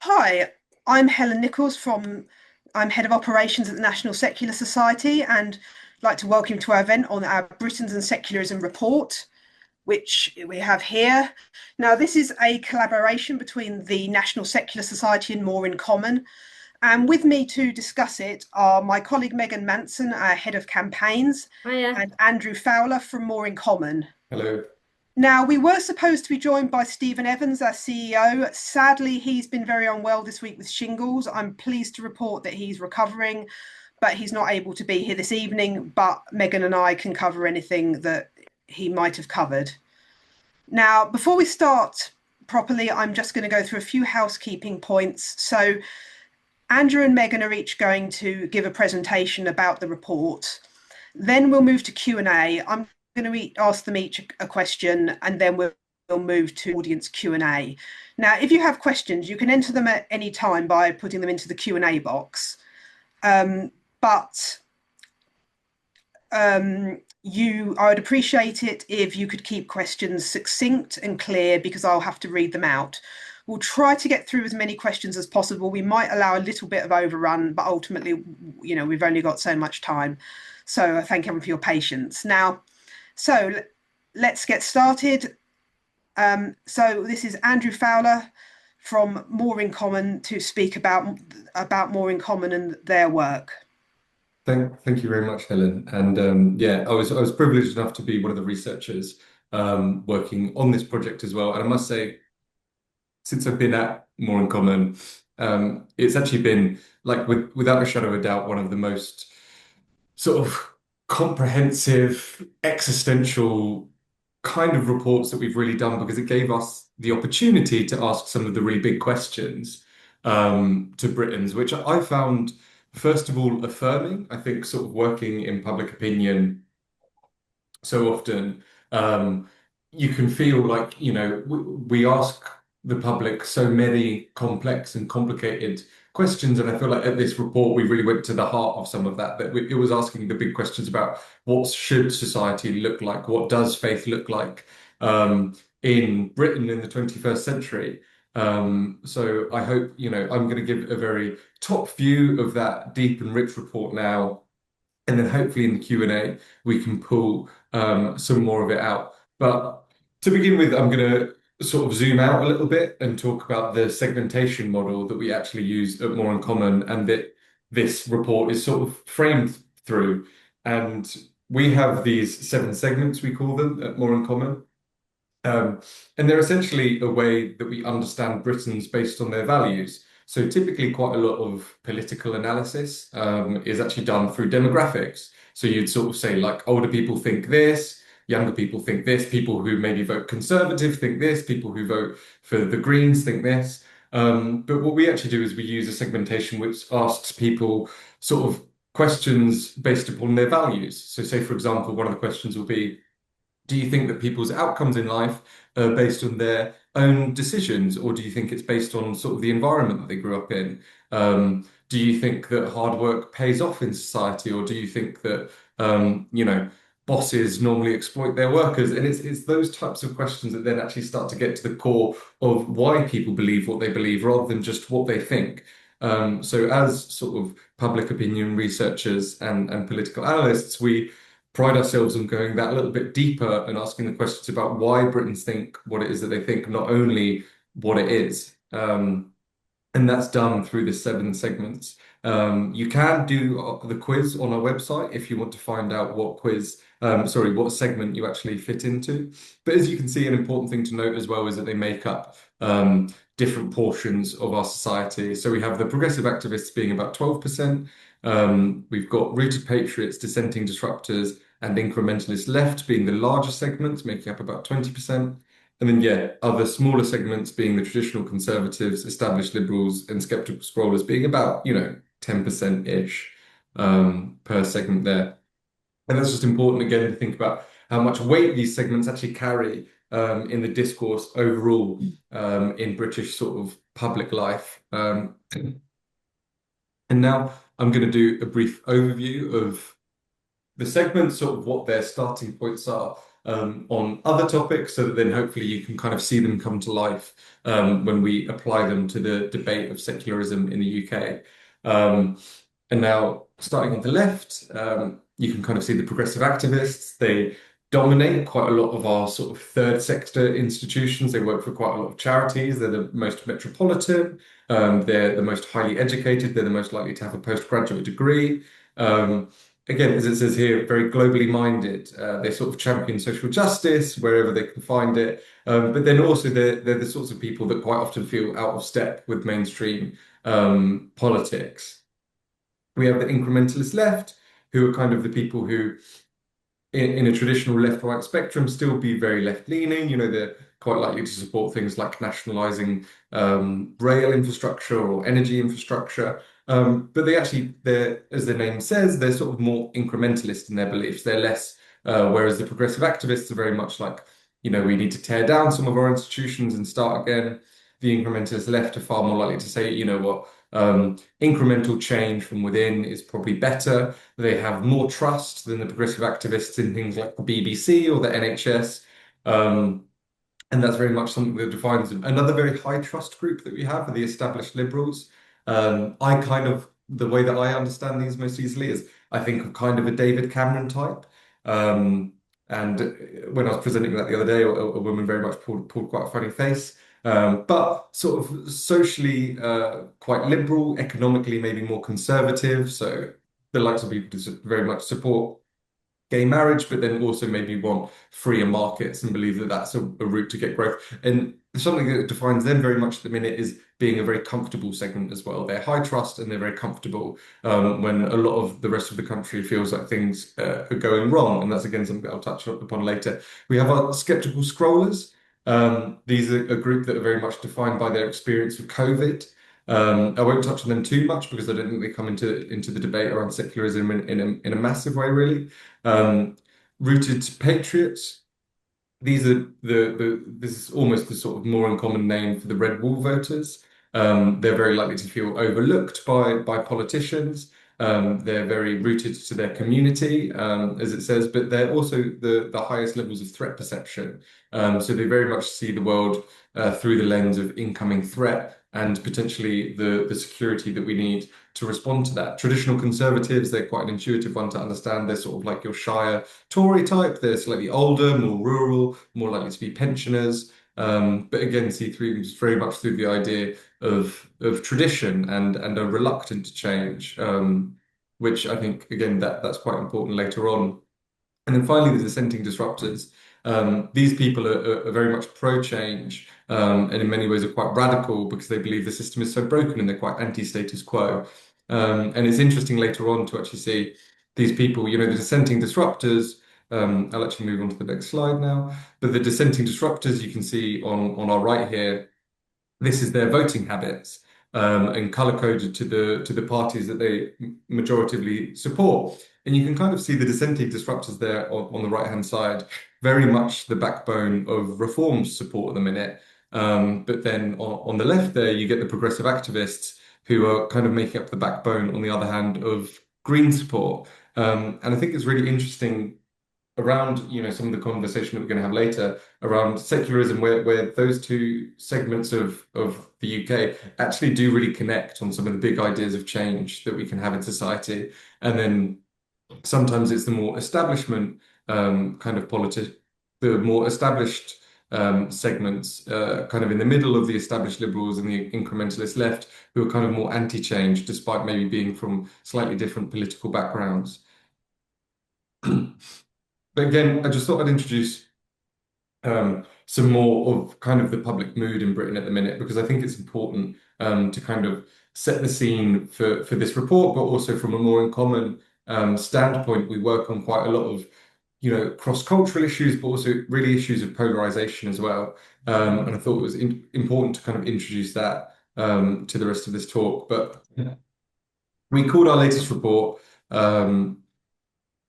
Hi, I'm Helen Nichols I'm Head of Operations at the National Secular Society and I'd like to welcome you to our event on our Britons and Secularism report, which we have here. Now, this is a collaboration between the National Secular Society and More in Common. And with me to discuss it are my colleague Megan Manson, our Head of Campaigns, Hiya. and Andrew Fowler from More in Common. Hello. Now, we were supposed to be joined by Stephen Evans, our CEO. Sadly, he's been very unwell this week with shingles. I'm pleased to report that he's recovering, but he's not able to be here this evening. But Megan and I can cover anything that he might have covered. Now, before we start properly, I'm just going to go through a few housekeeping points. So, Andrew and Megan are each going to give a presentation about the report. Then we'll move to Q&A. I'm going to ask them each a question, and then we'll move to audience Q&A. Now, if you have questions, you can enter them at any time by putting them into the Q&A box. But I would appreciate it if you could keep questions succinct and clear because I'll have to read them out. We'll try to get through as many questions as possible. We might allow a little bit of overrun, but ultimately, we've only got so much time. So I thank everyone for your patience. Now, so let's get started. So this is Andrew Fowler from More in Common to speak about More in Common and their work. Thank you very much, Helen. And yeah, I was privileged enough to be one of the researchers working on this project as well. And I must say, since I've been at More in Common, it's actually been like without a shadow of a doubt one of the most sort of comprehensive, existential kind of reports that we've really done because it gave us the opportunity to ask some of the really big questions to Britons, which I found, first of all, affirming. I think sort of working in public opinion so often, you can feel like, we ask the public so many complex and complicated questions. And I feel like at this report, we really went to the heart of some of that, it was asking the big questions about what should society look like? What does faith look like in Britain in the 21st century? So I hope, I'm going to give a very top view of that deep and rich report now. And then hopefully in the Q&A, we can pull some more of it out. But to begin with, I'm going to sort of zoom out a little bit and talk about the segmentation model that we actually use at More in Common and that this report is sort of framed through. And we have these 7 segments, we call them, at More in Common. And they're essentially a way that we understand Britons based on their values. So typically quite a lot of political analysis is actually done through demographics. So you'd sort of say like older people think this, younger people think this, people who maybe vote Conservative think this, people who vote for the Greens think this. But what we actually do is we use a segmentation which asks people sort of questions based upon their values. So say, for example, one of the questions will be, do you think that people's outcomes in life are based on their own decisions, or do you think it's based on sort of the environment that they grew up in? Do you think that hard work pays off in society, or do you think that bosses normally exploit their workers? And it's those types of questions that then actually start to get to the core of why people believe what they believe, rather than just what they think. So as sort of public opinion researchers and political analysts, we pride ourselves on going that little bit deeper and asking the questions about why Britons think what it is that they think, not only what it is. And that's done through the 7 segments. You can do the quiz on our website if you want to find out what segment you actually fit into. But as you can see, an important thing to note as well is that they make up different portions of our society. So we have the progressive activists being about 12%. We've got rooted patriots, dissenting disruptors, and incrementalist left being the larger segments, making up about 20%. And then, yeah, other smaller segments being the traditional conservatives, established liberals, and skeptical scrollers being about, 10%-ish per segment there. And that's just important, again, to think about how much weight these segments actually carry in the discourse overall in British sort of public life. And now I'm going to do a brief overview of the segments, sort of what their starting points are, on other topics, so that then hopefully you can kind of see them come to life when we apply them to the debate of secularism in the UK. Um, and now, starting on the left, you can kind of see the progressive activists. They dominate quite a lot of our sort of third sector institutions. They work for quite a lot of charities. They're the most metropolitan. They're the most highly educated. They're the most likely to have a postgraduate degree. Again, as it says here, very globally minded. They sort of champion social justice wherever they can find it. But then also they're the sorts of people that quite often feel out of step with mainstream politics. We have the incrementalist left, who are kind of the people who in a traditional left-right spectrum still be very left-leaning. You know, they're quite likely to support things like nationalizing rail infrastructure or energy infrastructure. But they're, as their name says, they're sort of more incrementalist in their beliefs. They're less, whereas the progressive activists are very much like, you know, we need to tear down some of our institutions and start again. The incrementalist left are far more likely to say, you know what, incremental change from within is probably better. They have more trust than the progressive activists in things like the BBC or the NHS. Um, and that's very much something that defines them. Another very high trust group that we have are the established liberals. The way that I understand these most easily is I think of kind of a David Cameron type. Um, and when I was presenting that the other day, a woman very much pulled quite a funny face. But sort of socially quite liberal, economically maybe more conservative. So the likes of people who very much support gay marriage, but then also maybe want freer markets and believe that that's a route to get growth. And something that defines them very much at the minute is being a very comfortable segment as well. They're high trust and they're very comfortable when a lot of the rest of the country feels like things are going wrong. And that's again something that I'll touch upon later. We have our skeptical scrollers. These are a group that are very much defined by their experience with COVID. I won't touch on them too much because I don't think they come into the debate around secularism in a massive way, really. Um, Rooted patriots. These are this is almost the sort of more uncommon name for the red wall voters. They're very likely to feel overlooked by politicians. They're very rooted to their community, as it says, but they're also the highest levels of threat perception. So they very much see the world through the lens of incoming threat and potentially the security that we need to respond to that. Traditional conservatives, they're quite an intuitive one to understand. They're sort of like your Shire Tory type. They're slightly older, more rural, more likely to be pensioners. But again, see through very much through the idea of tradition and are reluctant to change, which I think again that's quite important later on. And then finally, the dissenting disruptors. These people are very much pro-change and in many ways are quite radical because they believe the system is so broken and they're quite anti-status quo. And it's interesting later on to actually see these people, you know, the dissenting disruptors. I'll actually move on to the next slide now. But the dissenting disruptors you can see on our right here, this is their voting habits and color coded to the parties that they majoritively support. And you can kind of see the dissenting disruptors there on the right-hand side, very much the backbone of reforms support at the minute. But then on the left there, you get the progressive activists who are kind of making up the backbone, on the other hand, of Green support. And I think it's really interesting around, you know, some of the conversation that we're going to have later around secularism, where those two segments of the UK actually do really connect on some of the big ideas of change that we can have in society. And then sometimes it's the more establishment kind of the more established segments, kind of in the middle of the established liberals and the incrementalist left, who are kind of more anti-change, despite maybe being from slightly different political backgrounds. But again, I just thought I'd introduce some more of kind of the public mood in Britain at the minute, because I think it's important to kind of set the scene for this report, but also from a more uncommon standpoint. We work on quite a lot of, you know, cross-cultural issues, but also really issues of polarization as well. And I thought it was important to kind of introduce that to the rest of this talk. But we called our latest report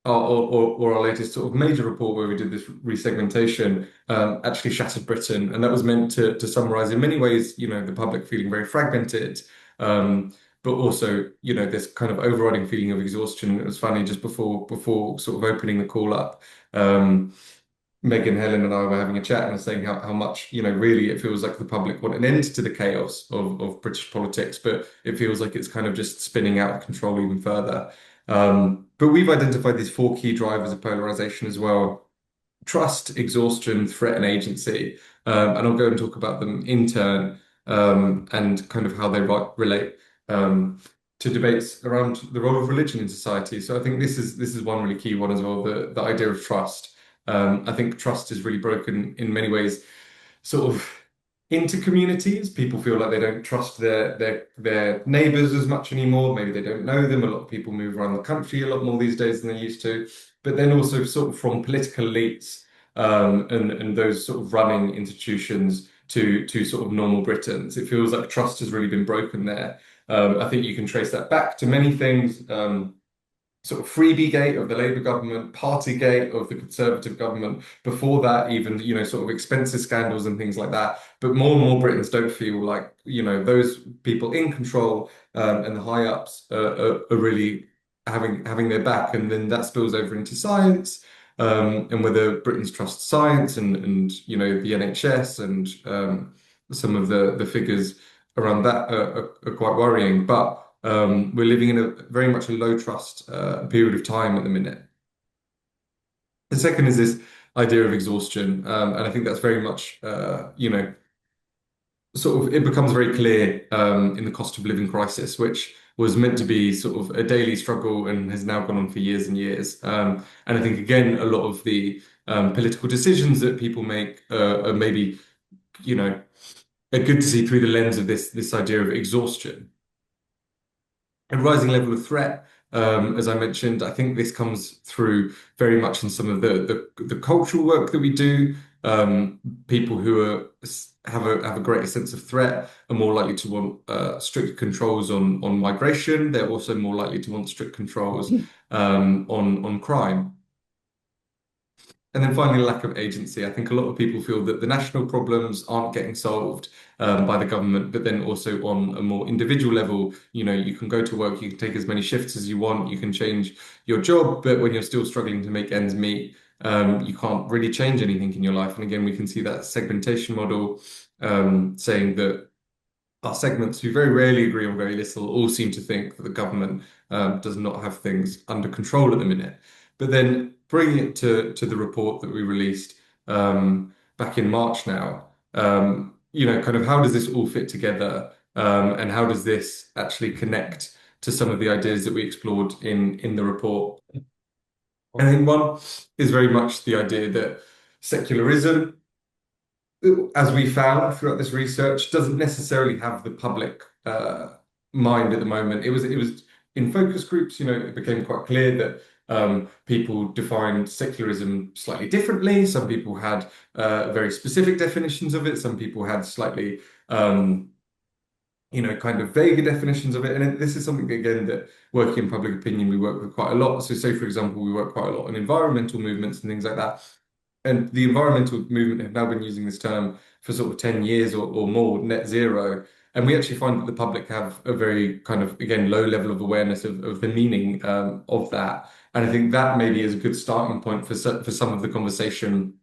or our latest sort of major report where we did this resegmentation actually shattered Britain, and that was meant to summarize in many ways, you know, the public feeling very fragmented, but also, you know, this kind of overriding feeling of exhaustion. It was funny just before sort of opening the call up. Megan, Helen, and I were having a chat and were saying how much, really it feels like the public want an end to the chaos of British politics, but it feels like it's kind of just spinning out of control even further. But we've identified these four key drivers of polarization as well: trust, exhaustion, threat, and agency. And I'll go and talk about them in turn, and kind of how they relate to debates around the role of religion in society. So I think this is one really key one as well, the idea of trust. I think trust is really broken in many ways, sort of into communities. People feel like they don't trust their neighbors as much anymore. Maybe they don't know them. A lot of people move around the country a lot more these days than they used to. But then also sort of from political elites, and those sort of running institutions to sort of normal Britons. It feels like trust has really been broken there. I think you can trace that back to many things. Sort of freebie gate of the Labour government, party gate of the Conservative government. Before that, even, sort of expenses scandals and things like that. But more and more Britons don't feel like, those people in control, and the high ups are really having their back. And then that spills over into science, and whether Britons trust science and the NHS and some of the figures around that are quite worrying. But we're living in a very much a low trust period of time at the minute. The second is this idea of exhaustion, and I think that's very much, sort of it becomes very clear in the cost of living crisis, which was meant to be sort of a daily struggle and has now gone on for years and years. And I think again, a lot of the political decisions that people make are maybe, are good to see through the lens of this idea of exhaustion. A rising level of threat, as I mentioned. I think this comes through very much in some of the cultural work that we do. People who have a greater sense of threat are more likely to want strict controls on migration. They're also more likely to want strict controls on crime. And then finally, lack of agency. I think a lot of people feel that the national problems aren't getting solved by the government, but then also on a more individual level, you can go to work, you can take as many shifts as you want, you can change your job, but when you're still struggling to make ends meet, you can't really change anything in your life. And again, we can see that segmentation model, saying that our segments who very rarely agree on very little all seem to think that the government does not have things under control at the minute. But then bringing it to the report that we released back in March now, kind of how does this all fit together, and how does this actually connect to some of the ideas that we explored in the report? I think one is very much the idea that secularism, as we found throughout this research, doesn't necessarily have the public mind at the moment. It was in focus groups, it became quite clear that people defined secularism slightly differently. Some people had very specific definitions of it. Some people had slightly, kind of vaguer definitions of it. And this is something, again, that working in public opinion, we work with quite a lot. So say, for example, we work quite a lot on environmental movements and things like that. And the environmental movement have now been using this term for sort of 10 years or more, net zero. And we actually find that the public have a very kind of, again, low level of awareness of the meaning of that. And I think that maybe is a good starting point for some of the conversation.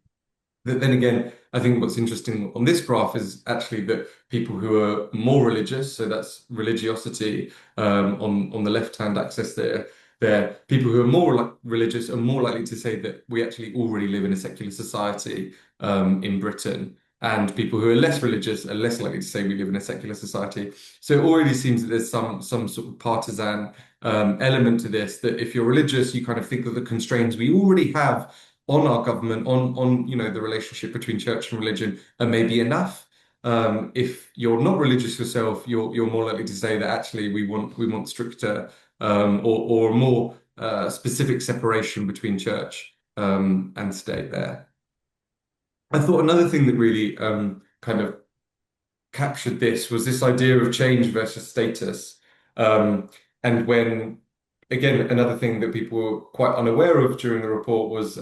That then again, I think what's interesting on this graph is actually that people who are more religious, so that's religiosity on the left-hand axis there, people who are more religious are more likely to say that we actually already live in a secular society in Britain. And people who are less religious are less likely to say we live in a secular society. So it already seems that there's some sort of partisan element to this, that if you're religious, you kind of think that the constraints we already have on our government, on the relationship between church and religion are maybe enough. If you're not religious yourself, you're more likely to say that actually we want stricter or more specific separation between church and state there. I thought another thing that really kind of captured this was this idea of change versus status. And when, again, another thing that people were quite unaware of during the report was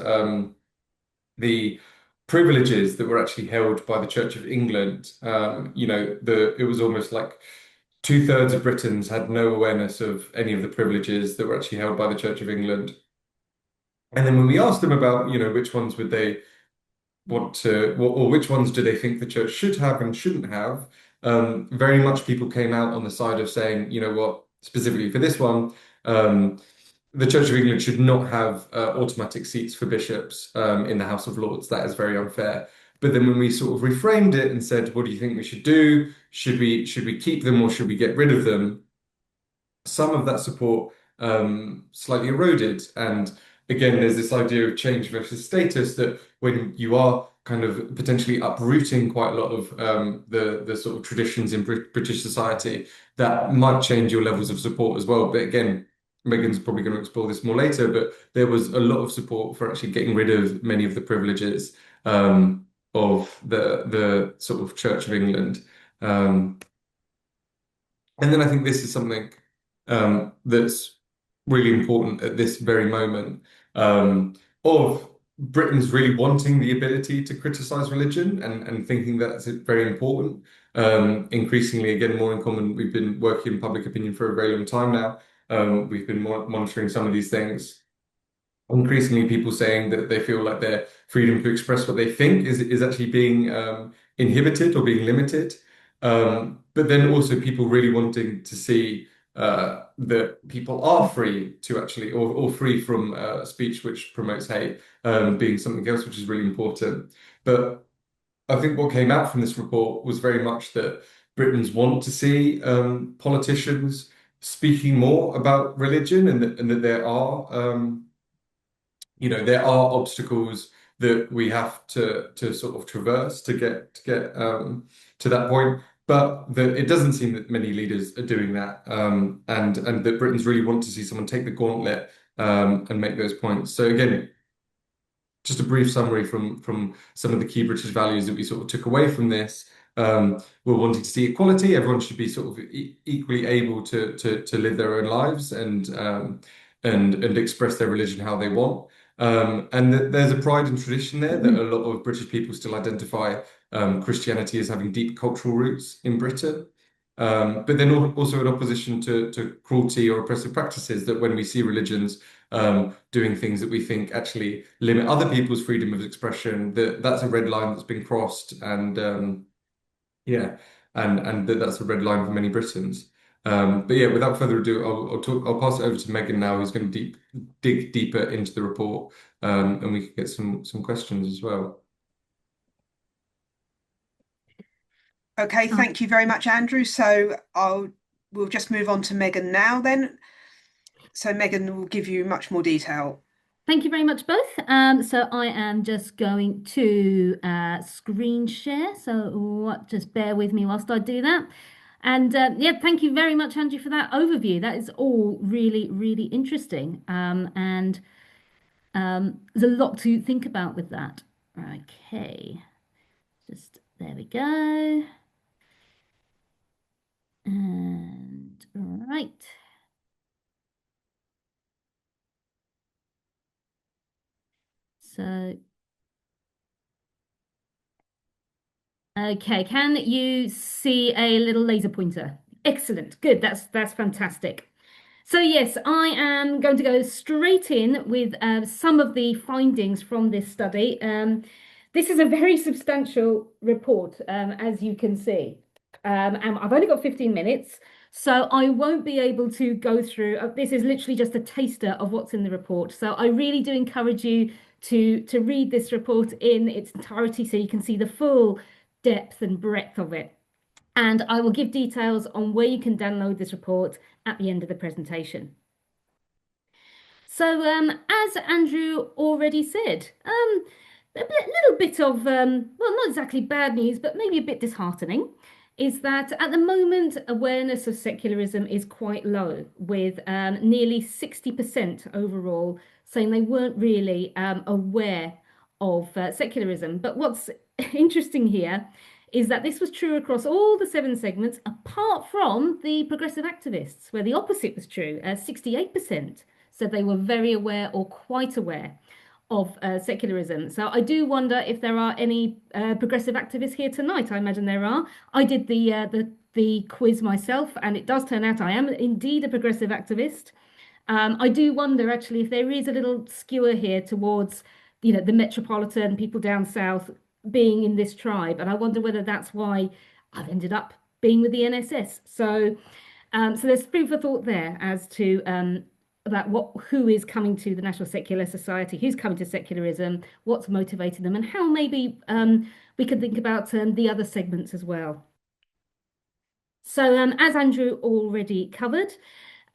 the privileges that were actually held by the Church of England. It was almost like two-thirds of Britons had no awareness of any of the privileges that were actually held by the Church of England. And then when we asked them about, which ones would they want to, or which ones do they think the church should have and shouldn't have? Very much people came out on the side of saying, you know what, specifically for this one, the Church of England should not have automatic seats for bishops in the House of Lords. That is very unfair. But then when we sort of reframed it and said, what do you think we should do? Should we keep them or should we get rid of them? Some of that support slightly eroded. And again, there's this idea of change versus status that when you are kind of potentially uprooting quite a lot of the sort of traditions in British society, that might change your levels of support as well. But again, Megan's probably going to explore this more later, but there was a lot of support for actually getting rid of many of the privileges of the sort of Church of England. And then I think this is something that's really important at this very moment of Britons really wanting the ability to criticize religion and thinking that's very important. Increasingly, again, more in common, we've been working in public opinion for a very long time now. We've been monitoring some of these things. Increasingly, people saying that they feel like their freedom to express what they think is actually being inhibited or being limited. But then also people really wanting to see that people are free to actually, or free from speech which promotes hate, being something else which is really important. But I think what came out from this report was very much that Britons want to see politicians speaking more about religion and that there are there are obstacles that we have to sort of traverse to get to that point, but that it doesn't seem that many leaders are doing that, and that Britons really want to see someone take the gauntlet and make those points. So again, just a brief summary from some of the key British values that we sort of took away from this. We're wanting to see equality. Everyone should be sort of equally able to live their own lives and express their religion how they want. And there's a pride and tradition there that a lot of British people still identify Christianity as having deep cultural roots in Britain. But then also in opposition to cruelty or oppressive practices, that when we see religions doing things that we think actually limit other people's freedom of expression, that's a red line that's been crossed, and yeah, and that's a red line for many Britons. But yeah, without further ado, I'll pass it over to Megan now, who's going to dig deeper into the report, and we can get some questions as well. Okay, thank you very much, Andrew. So we'll just move on to Megan now then. So Megan will give you much more detail. Thank you very much, both. So I am just going to screen share. So just bear with me whilst I do that. And yeah, thank you very much, Andrew, for that overview. That is all really, really interesting. And there's a lot to think about with that. Okay, just there we go. And all right. So, okay, can you see a little laser pointer? Excellent, good, that's fantastic. So yes, I am going to go straight in with some of the findings from this study. This is a very substantial report, as you can see. And I've only got 15 minutes, so I won't be able to go through. This is literally just a taster of what's in the report. So I really do encourage you to read this report in its entirety so you can see the full depth and breadth of it. And I will give details on where you can download this report at the end of the presentation. So as Andrew already said, a little bit of, well, not exactly bad news, but maybe a bit disheartening, is that at the moment, awareness of secularism is quite low, with nearly 60% overall saying they weren't really aware of secularism. But what's interesting here is that this was true across all the 7 segments, apart from the progressive activists, where the opposite was true. 68% said they were very aware or quite aware of secularism. So I do wonder if there are any progressive activists here tonight. I imagine there are. I did the quiz myself, and it does turn out I am indeed a progressive activist. I do wonder actually if there is a little skewer here towards the metropolitan people down south being in this tribe. And I wonder whether that's why I've ended up being with the NSS. So there's food for thought there as to about who is coming to the National Secular Society, who's coming to secularism, what's motivating them, and how maybe we can think about the other segments as well. So as Andrew already covered,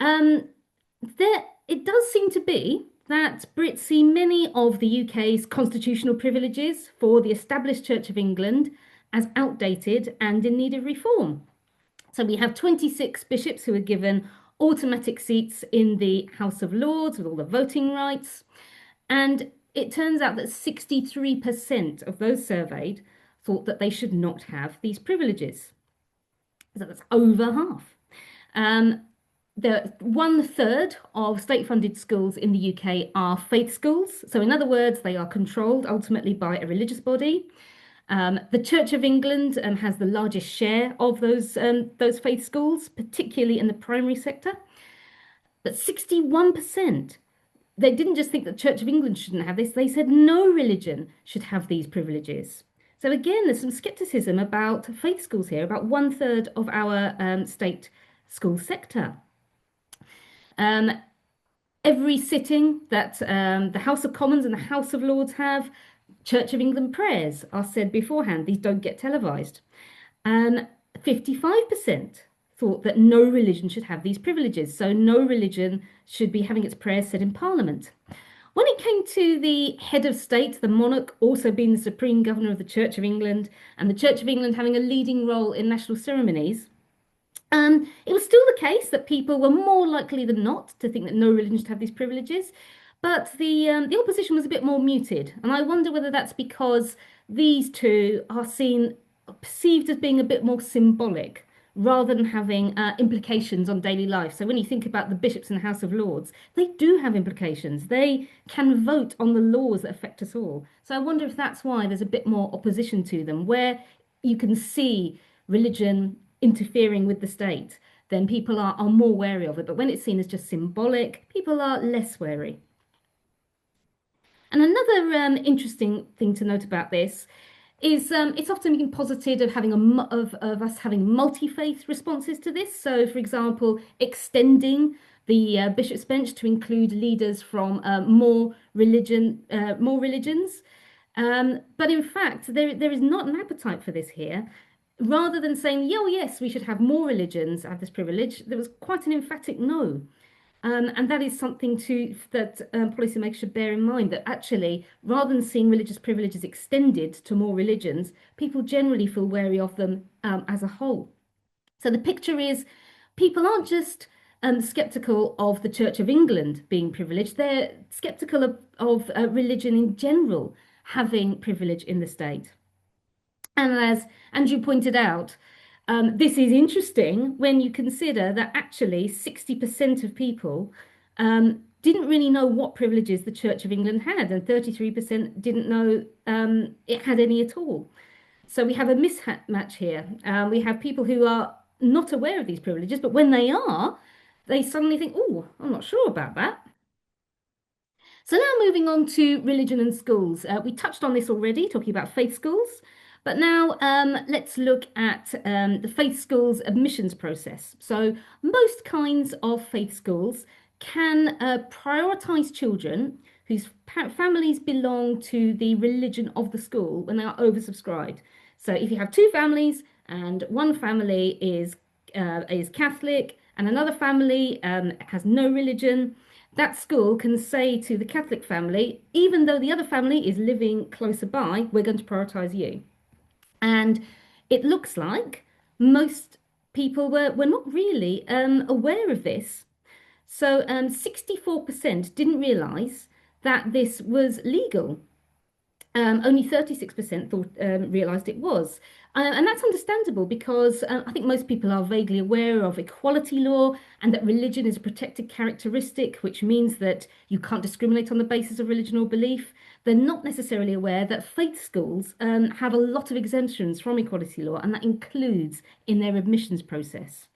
it does seem to be that Brits see many of the UK's constitutional privileges for the established Church of England as outdated and in need of reform. So we have 26 bishops who are given automatic seats in the House of Lords with all the voting rights. And it turns out that 63% of those surveyed thought that they should not have these privileges. So that's over half. The 1/3 of state-funded schools in the UK are faith schools. So in other words, they are controlled ultimately by a religious body. The Church of England has the largest share of those faith schools, particularly in the primary sector. But 61%, they didn't just think the Church of England shouldn't have this, they said no religion should have these privileges. So again, there's some skepticism about faith schools here, about 1/3 of our state school sector. Every sitting that the House of Commons and the House of Lords have, Church of England prayers are said beforehand. These don't get televised. 55% thought that no religion should have these privileges. So no religion should be having its prayers said in Parliament. When it came to the head of state, the monarch also being the supreme governor of the Church of England, and the Church of England having a leading role in national ceremonies, it was still the case that people were more likely than not to think that no religion should have these privileges. But the opposition was a bit more muted, and I wonder whether that's because these two are perceived as being a bit more symbolic rather than having implications on daily life. So when you think about the bishops in the House of Lords, they do have implications. They can vote on the laws that affect us all. So I wonder if that's why there's a bit more opposition to them, where you can see religion interfering with the state, then people are more wary of it. But when it's seen as just symbolic, people are less wary. And another interesting thing to note about this is it's often been posited of having of us having multi-faith responses to this. So, for example, extending the bishop's bench to include leaders from more religions. But in fact, there is not an appetite for this here. Rather than saying, yeah, well, yes, we should have more religions have this privilege, there was quite an emphatic no. And that is something that policymakers should bear in mind, that actually, rather than seeing religious privileges extended to more religions, people generally feel wary of them as a whole. So the picture is people aren't just skeptical of the Church of England being privileged, they're skeptical of religion in general having privilege in the state. And as Andrew pointed out, this is interesting when you consider that actually 60% of people didn't really know what privileges the Church of England had, and 33% didn't know it had any at all. So we have a mismatch here. We have people who are not aware of these privileges, but when they are, they suddenly think, oh, I'm not sure about that. So now moving on to religion and schools. We touched on this already, talking about faith schools. But now let's look at the faith schools admissions process. So most kinds of faith schools can prioritise children whose families belong to the religion of the school when they are oversubscribed. So if you have two families and one family is Catholic and another family has no religion, that school can say to the Catholic family, even though the other family is living closer by, we're going to prioritise you. And it looks like most people were not really aware of this. So 64% didn't realise that this was legal. Only 36% thought realised it was. And that's understandable because I think most people are vaguely aware of equality law and that religion is a protected characteristic, which means that you can't discriminate on the basis of religion or belief. They're not necessarily aware that faith schools have a lot of exemptions from equality law, and that includes in their admissions process.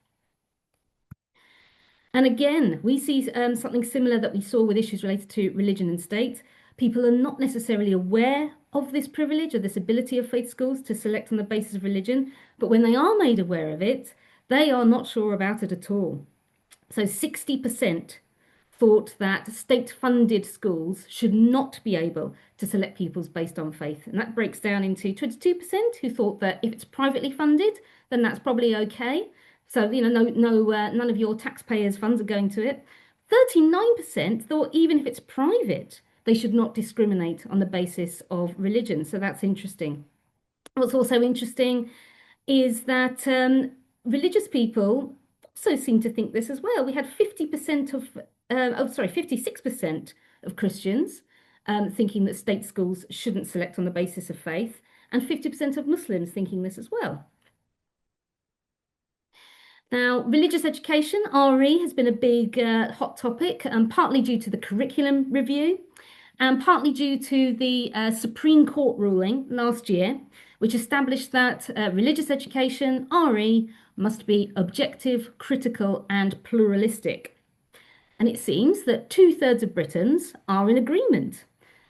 And again, we see something similar that we saw with issues related to religion and state. people are not necessarily aware of this privilege or this ability of faith schools to select on the basis of religion, but when they are made aware of it, they are not sure about it at all. So 60% thought that state-funded schools should not be able to select pupils based on faith. And that breaks down into 22% who thought that if it's privately funded, then that's probably okay. So, none of your taxpayers' funds are going to it. 39% thought even if it's private, they should not discriminate on the basis of religion. So that's interesting. What's also interesting is that religious people also seem to think this as well. We had 56% of Christians thinking that state schools shouldn't select on the basis of faith, and 50% of Muslims thinking this as well. Now, religious education, RE, has been a big hot topic, partly due to the curriculum review and partly due to the Supreme Court ruling last year, which established that religious education, RE, must be objective, critical, and pluralistic. And it seems that 2/3 of Britons are in agreement.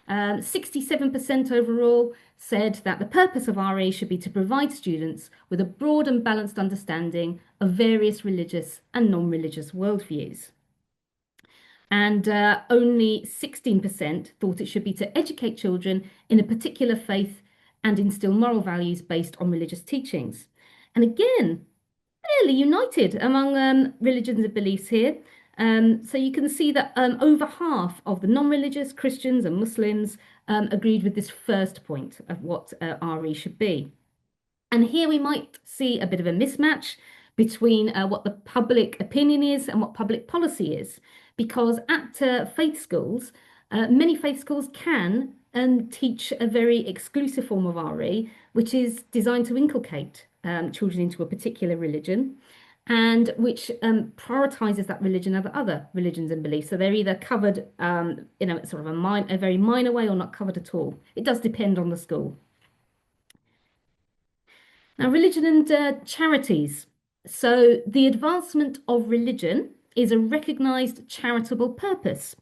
67% overall said that the purpose of RE should be to provide students with a broad and balanced understanding of various religious and non-religious worldviews. And only 16% thought it should be to educate children in a particular faith and instill moral values based on religious teachings. And again, fairly united among religions and beliefs here. So you can see that over half of the non-religious Christians and Muslims agreed with this first point of what RE should be. And here we might see a bit of a mismatch between what the public opinion is and what public policy is, because at faith schools, many faith schools can teach a very exclusive form of RE, which is designed to inculcate children into a particular religion, and which prioritizes that religion over other religions and beliefs. So they're either covered in sort of a very minor way or not covered at all. It does depend on the school. Now, religion and charities. So the advancement of religion is a recognized charitable purpose,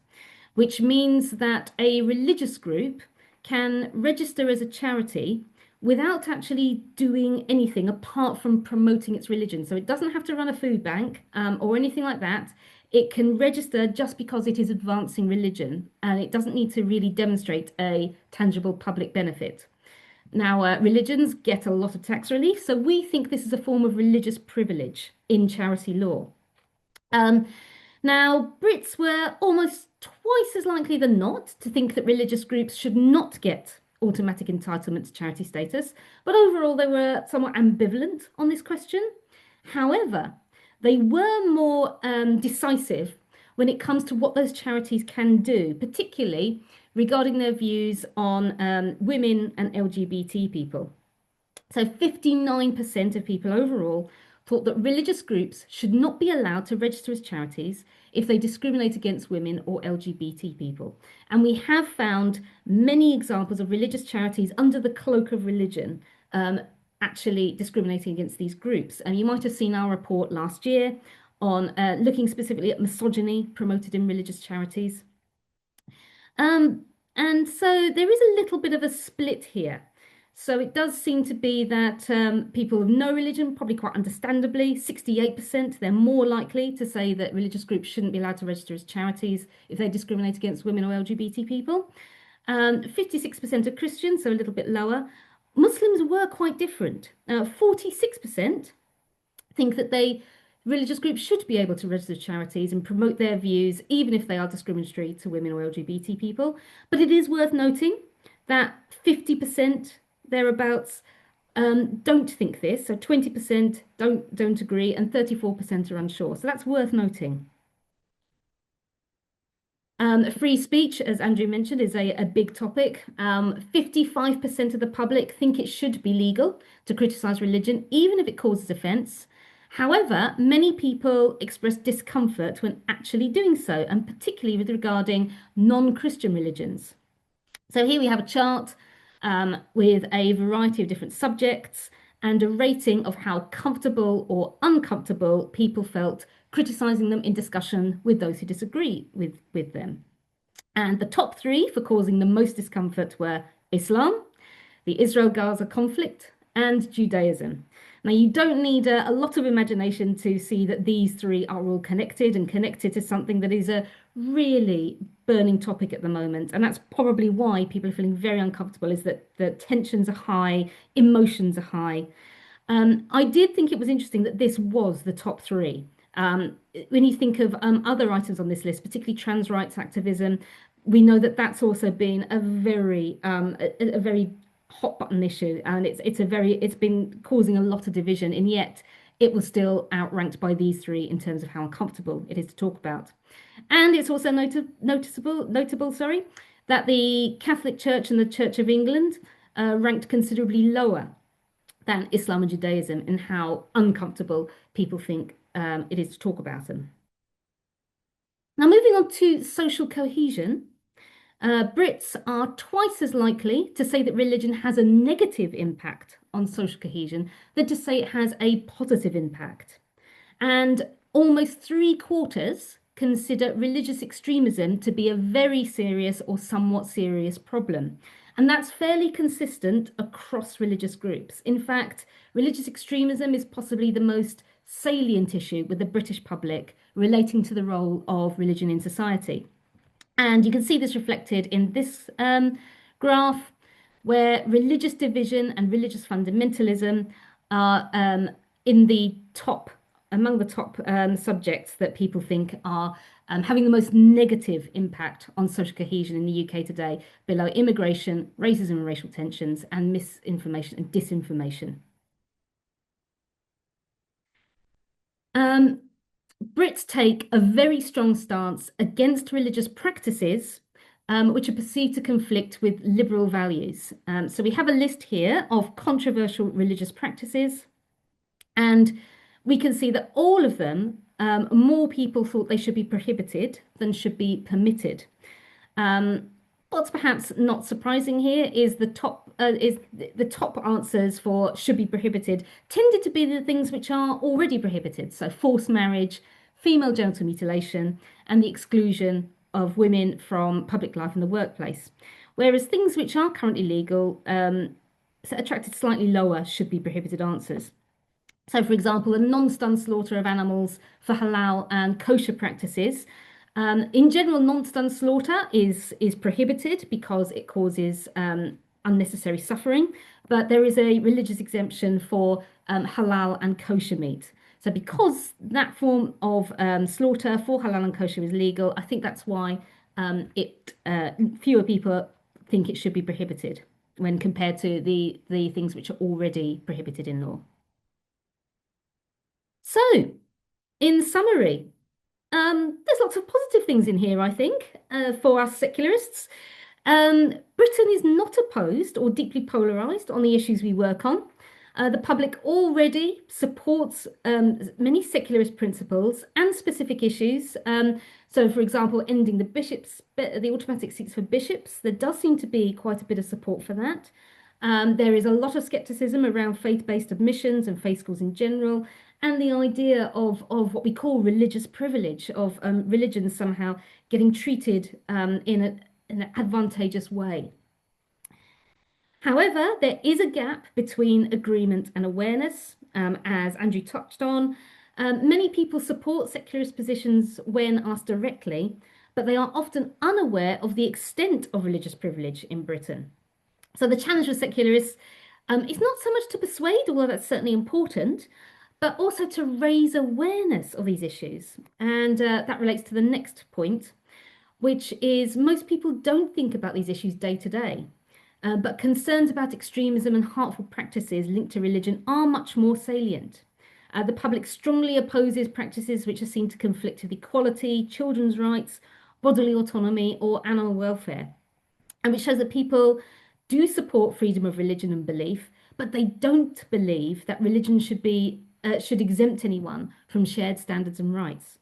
which means that a religious group can register as a charity without actually doing anything apart from promoting its religion. So it doesn't have to run a food bank or anything like that. It can register just because it is advancing religion, and it doesn't need to really demonstrate a tangible public benefit. Now, religions get a lot of tax relief, so we think this is a form of religious privilege in charity law. Now, Brits were almost twice as likely than not to think that religious groups should not get automatic entitlement to charity status, but overall they were somewhat ambivalent on this question. However, they were more decisive when it comes to what those charities can do, particularly regarding their views on women and LGBT people. So 59% of people overall thought that religious groups should not be allowed to register as charities if they discriminate against women or LGBT people. And we have found many examples of religious charities under the cloak of religion actually discriminating against these groups. And you might have seen our report last year on looking specifically at misogyny promoted in religious charities. And so there is a little bit of a split here. So it does seem to be that people of no religion, probably quite understandably, 68%, they're more likely to say that religious groups shouldn't be allowed to register as charities if they discriminate against women or LGBT people. 56% are Christians, so a little bit lower. Muslims were quite different. 46% think that religious groups should be able to register charities and promote their views, even if they are discriminatory to women or LGBT people. But it is worth noting that 50% thereabouts don't think this. So 20% don't agree, and 34% are unsure. So that's worth noting. Free speech, as Andrew mentioned, is a big topic. 55% of the public think it should be legal to criticise religion, even if it causes offence. However, many people express discomfort when actually doing so, and particularly with regarding non-Christian religions. So here we have a chart with a variety of different subjects and a rating of how comfortable or uncomfortable people felt criticising them in discussion with those who disagree with them. And the top three for causing the most discomfort were Islam, the Israel-Gaza conflict, and Judaism. Now, you don't need a lot of imagination to see that these three are all connected and connected to something that is a really burning topic at the moment. And that's probably why people are feeling very uncomfortable, is that the tensions are high, emotions are high. I did think it was interesting that this was the top three. When you think of other items on this list, particularly trans rights activism, we know that that's also been a very hot button issue, and it's been causing a lot of division, and yet it was still outranked by these three in terms of how uncomfortable it is to talk about. And it's also notable, sorry, that the Catholic Church and the Church of England ranked considerably lower than Islam and Judaism in how uncomfortable people think it is to talk about them. Now, moving on to social cohesion, Brits are twice as likely to say that religion has a negative impact on social cohesion than to say it has a positive impact. And almost 3/4 consider religious extremism to be a very serious or somewhat serious problem. And that's fairly consistent across religious groups. In fact, religious extremism is possibly the most salient issue with the British public relating to the role of religion in society. And you can see this reflected in this graph, where religious division and religious fundamentalism are among the top subjects that people think are having the most negative impact on social cohesion in the UK today, below immigration, racism and racial tensions, and misinformation and disinformation. Brits take a very strong stance against religious practices which are perceived to conflict with liberal values. So we have a list here of controversial religious practices, and we can see that all of them, more people thought they should be prohibited than should be permitted. What's perhaps not surprising here is the top answers for should be prohibited tended to be the things which are already prohibited. So forced marriage, female genital mutilation, and the exclusion of women from public life in the workplace. Whereas things which are currently legal attracted slightly lower should be prohibited answers. So, for example, the non-stun slaughter of animals for halal and kosher practices. In general, non-stun slaughter is prohibited because it causes unnecessary suffering, but there is a religious exemption for halal and kosher meat. So because that form of slaughter for halal and kosher is legal, I think that's why fewer people think it should be prohibited when compared to the things which are already prohibited in law. So, in summary, there's lots of positive things in here, I think, for us secularists. Britain is not opposed or deeply polarised on the issues we work on. The public already supports many secularist principles and specific issues. So, for example, ending the automatic seats for bishops, there does seem to be quite a bit of support for that. There is a lot of scepticism around faith-based admissions and faith schools in general, and the idea of what we call religious privilege, of religions somehow getting treated in an advantageous way. However, there is a gap between agreement and awareness, as Andrew touched on. Many people support secularist positions when asked directly, but they are often unaware of the extent of religious privilege in Britain. So the challenge with secularists is not so much to persuade, although that's certainly important, but also to raise awareness of these issues. And that relates to the next point, which is most people don't think about these issues day to day. But concerns about extremism and harmful practices linked to religion are much more salient. The public strongly opposes practices which are seen to conflict with equality, children's rights, bodily autonomy, or animal welfare, and which shows that people do support freedom of religion and belief, but they don't believe that religion should exempt anyone from shared standards and rights.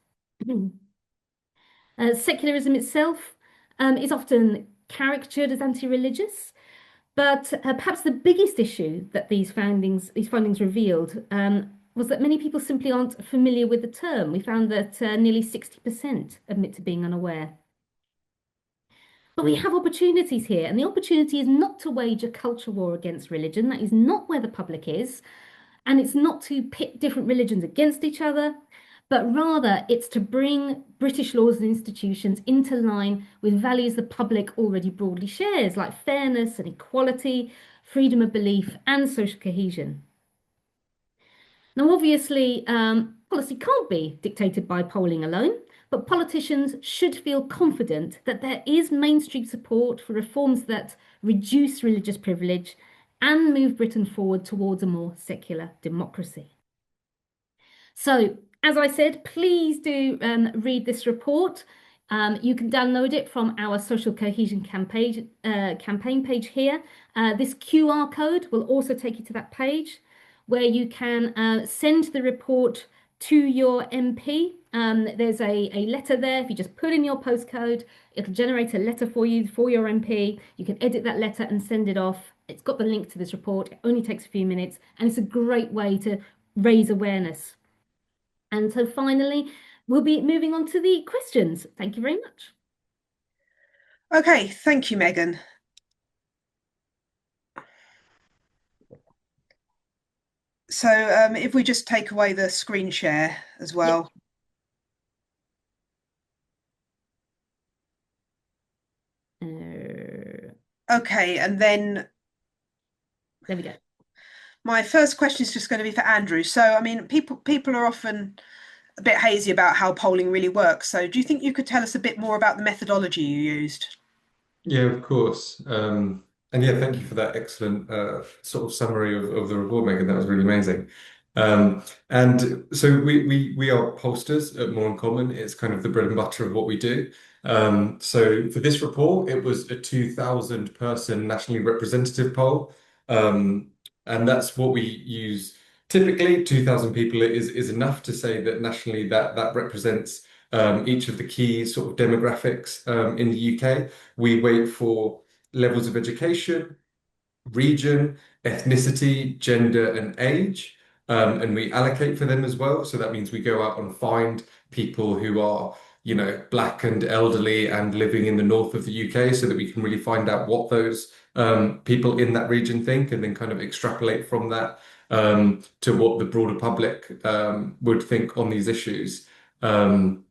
Secularism itself is often caricatured as anti-religious, but perhaps the biggest issue that these findings revealed was that many people simply aren't familiar with the term. We found that nearly 60% admit to being unaware. But we have opportunities here, and the opportunity is not to wage a culture war against religion. That is not where the public is. And it's not to pit different religions against each other, but rather it's to bring British laws and institutions into line with values the public already broadly shares, like fairness and equality, freedom of belief, and social cohesion. Now, obviously, policy can't be dictated by polling alone, but politicians should feel confident that there is mainstream support for reforms that reduce religious privilege and move Britain forward towards a more secular democracy. So, as I said, please do read this report. You can download it from our social cohesion campaign page here. This QR code will also take you to that page where you can send the report to your MP. There's a letter there. If you just put in your postcode, it'll generate a letter for you for your MP. You can edit that letter and send it off. It's got the link to this report. It only takes a few minutes, and it's a great way to raise awareness. And so finally, we'll be moving on to the questions. Thank you very much. Okay, thank you, Megan. So if we just take away the screen share as well. Okay, and then There we go. my first question is just going to be for Andrew. So, I mean, people are often a bit hazy about how polling really works. So, do you think you could tell us a bit more about the methodology you used? Yeah, of course. And yeah, thank you for that excellent sort of summary of the report, Megan. That was really amazing. And so we are pollsters at More in Common. It's kind of the bread and butter of what we do. So for this report, it was a 2,000 person nationally representative poll. And that's what we use. Typically, 2,000 people is enough to say that nationally that represents each of the key sort of demographics in the UK. We wait for levels of education, region, ethnicity, gender, and age, and we allocate for them as well. So that means we go out and find people who are, black and elderly and living in the north of the UK, so that we can really find out what those people in that region think, and then kind of extrapolate from that to what the broader public would think on these issues. And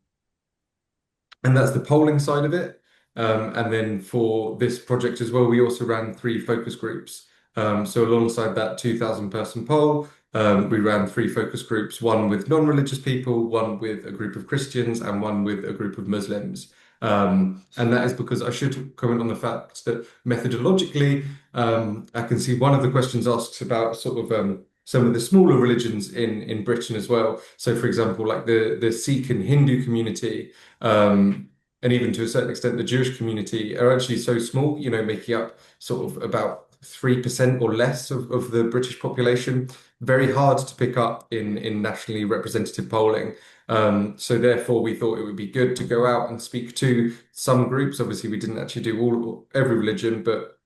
that's the polling side of it. And then for this project as well, we also ran 3 focus groups. So alongside that 2,000 person poll, we ran 3 focus groups, one with non-religious people, one with a group of Christians, and one with a group of Muslims. And that is because I should comment on the fact that methodologically, I can see one of the questions asks about sort of some of the smaller religions in Britain as well. So, for example, like the Sikh and Hindu community, and even to a certain extent, the Jewish community are actually so small, making up sort of about 3% or less of the British population. Very hard to pick up in nationally representative polling. So therefore, we thought it would be good to go out and speak to some groups. Obviously, we didn't actually do every religion, but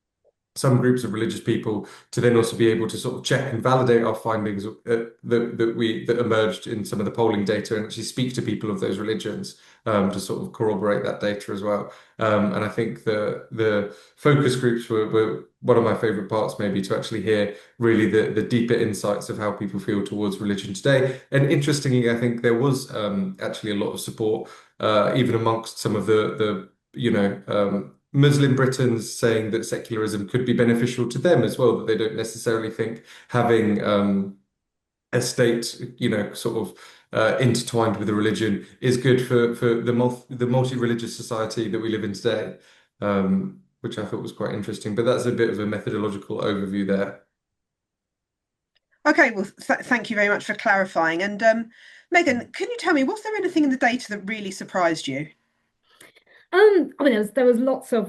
some groups of religious people, to then also be able to sort of check and validate our findings that emerged in some of the polling data, and actually speak to people of those religions to sort of corroborate that data as well. And I think the focus groups were one of my favorite parts, maybe, to actually hear really the deeper insights of how people feel towards religion today. And interestingly, I think there was actually a lot of support even amongst some of the Muslim Britons, saying that secularism could be beneficial to them as well, that they don't necessarily think having a state, sort of intertwined with a religion is good for the multi-religious society that we live in today, which I thought was quite interesting. But that's a bit of a methodological overview there. Okay, well, thank you very much for clarifying. And Megan, can you tell me, was there anything in the data that really surprised you? I mean, there was lots of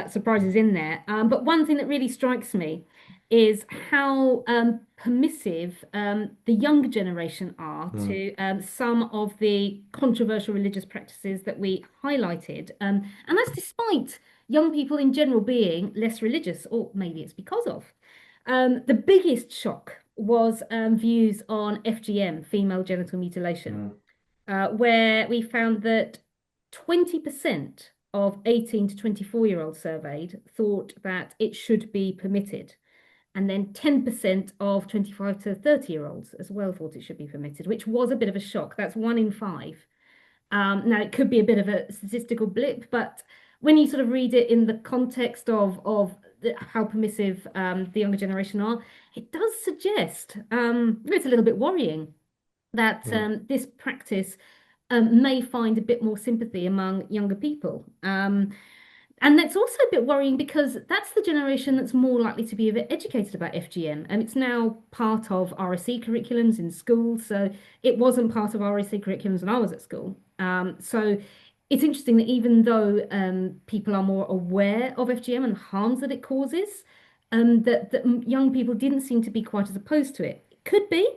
surprises in there, but one thing that really strikes me is how permissive the younger generation are to some of the controversial religious practices that we highlighted, and that's despite young people in general being less religious, or maybe it's because of. The biggest shock was views on FGM, female genital mutilation, where we found that 20% of 18 to 24-year-olds surveyed thought that it should be permitted. And then 10% of 25 to 30-year-olds as well thought it should be permitted, which was a bit of a shock. That's 1 in 5. Now, it could be a bit of a statistical blip, but when you sort of read it in the context of how permissive the younger generation are, it does suggest it's a little bit worrying that this practice may find a bit more sympathy among younger people. And that's also a bit worrying because that's the generation that's more likely to be a bit educated about FGM. And it's now part of RSE curriculums in schools. So it wasn't part of RSE curriculums when I was at school. So it's interesting that even though people are more aware of FGM and the harms that it causes, that young people didn't seem to be quite as opposed to it. It could be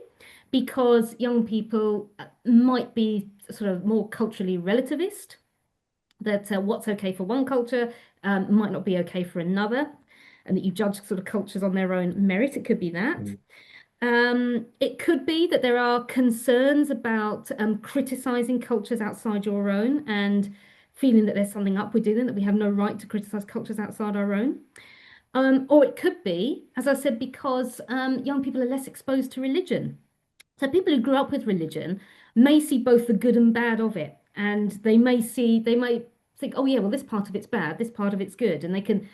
because young people might be sort of more culturally relativist, that what's okay for one culture might not be okay for another, and that you judge sort of cultures on their own merit. It could be that. It could be that there are concerns about criticizing cultures outside your own and feeling that there's something up with doing that we have no right to criticize cultures outside our own. Or it could be, as I said, because young people are less exposed to religion. So people who grew up with religion may see both the good and bad of it. And they may think, oh yeah, well, this part of it's bad, this part of it's good. And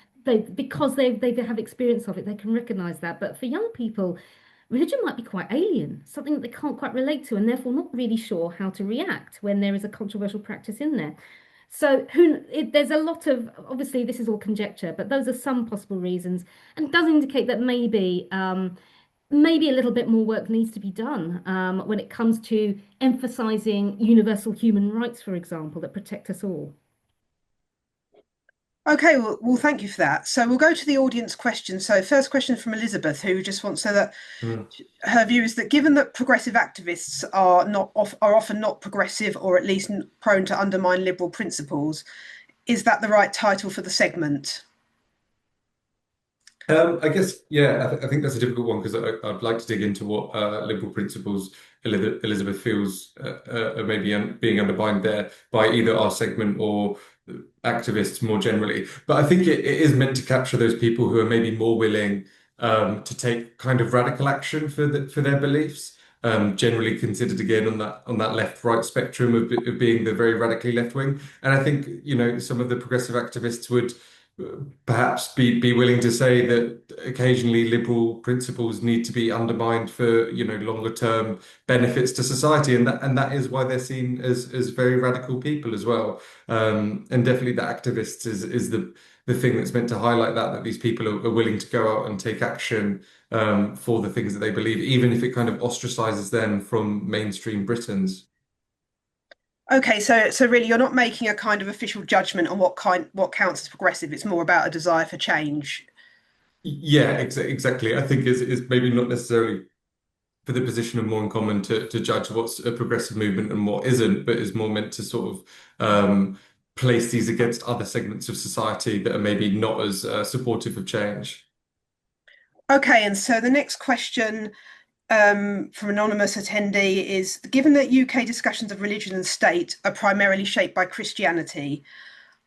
because they have experience of it, they can recognize that. But for young people, religion might be quite alien, something that they can't quite relate to, and therefore not really sure how to react when there is a controversial practice in there. So there's a lot of, obviously this is all conjecture, but those are some possible reasons, and it does indicate that maybe a little bit more work needs to be done when it comes to emphasizing universal human rights, for example, that protect us all. Okay, well, thank you for that. So we'll go to the audience questions. So first question from Elizabeth, who just wants to know that her view is that given that progressive activists are often not progressive, or at least prone to undermine liberal principles, is that the right title for the segment? I guess, yeah, I think that's a difficult one because I'd like to dig into what liberal principles Elizabeth feels are maybe being undermined there by either our segment or activists more generally. But I think it is meant to capture those people who are maybe more willing to take kind of radical action for their beliefs. Generally considered again on that left-right spectrum of being the very radically left wing. And I think, some of the progressive activists would perhaps be willing to say that occasionally liberal principles need to be undermined for longer term benefits to society, and that is why they're seen as very radical people as well. And definitely the activists is the thing that's meant to highlight that these people are willing to go out and take action for the things that they believe, even if it kind of ostracizes them from mainstream Britons. Okay, so really, you're not making a kind of official judgment on what counts as progressive. It's more about a desire for change. Yeah, exactly. I think is maybe not necessarily for the position of more in common to judge what's a progressive movement and what isn't, but is more meant to sort of place these against other segments of society that are maybe not as supportive of change. Okay, and so the next question from anonymous attendee is, given that UK discussions of religion and state are primarily shaped by Christianity,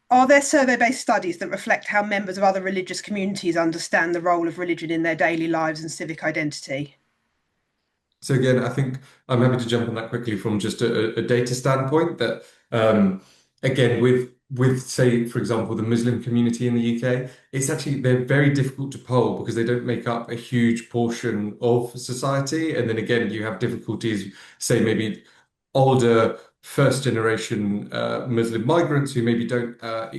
are there survey-based studies that reflect how members of other religious communities understand the role of religion in their daily lives and civic identity? So again, I think I'm happy to jump on that quickly from just a data standpoint that again with say for example the Muslim community in the UK, they're very difficult to poll because they don't make up a huge portion of society, and then again you have difficulties say maybe older first generation Muslim migrants who maybe don't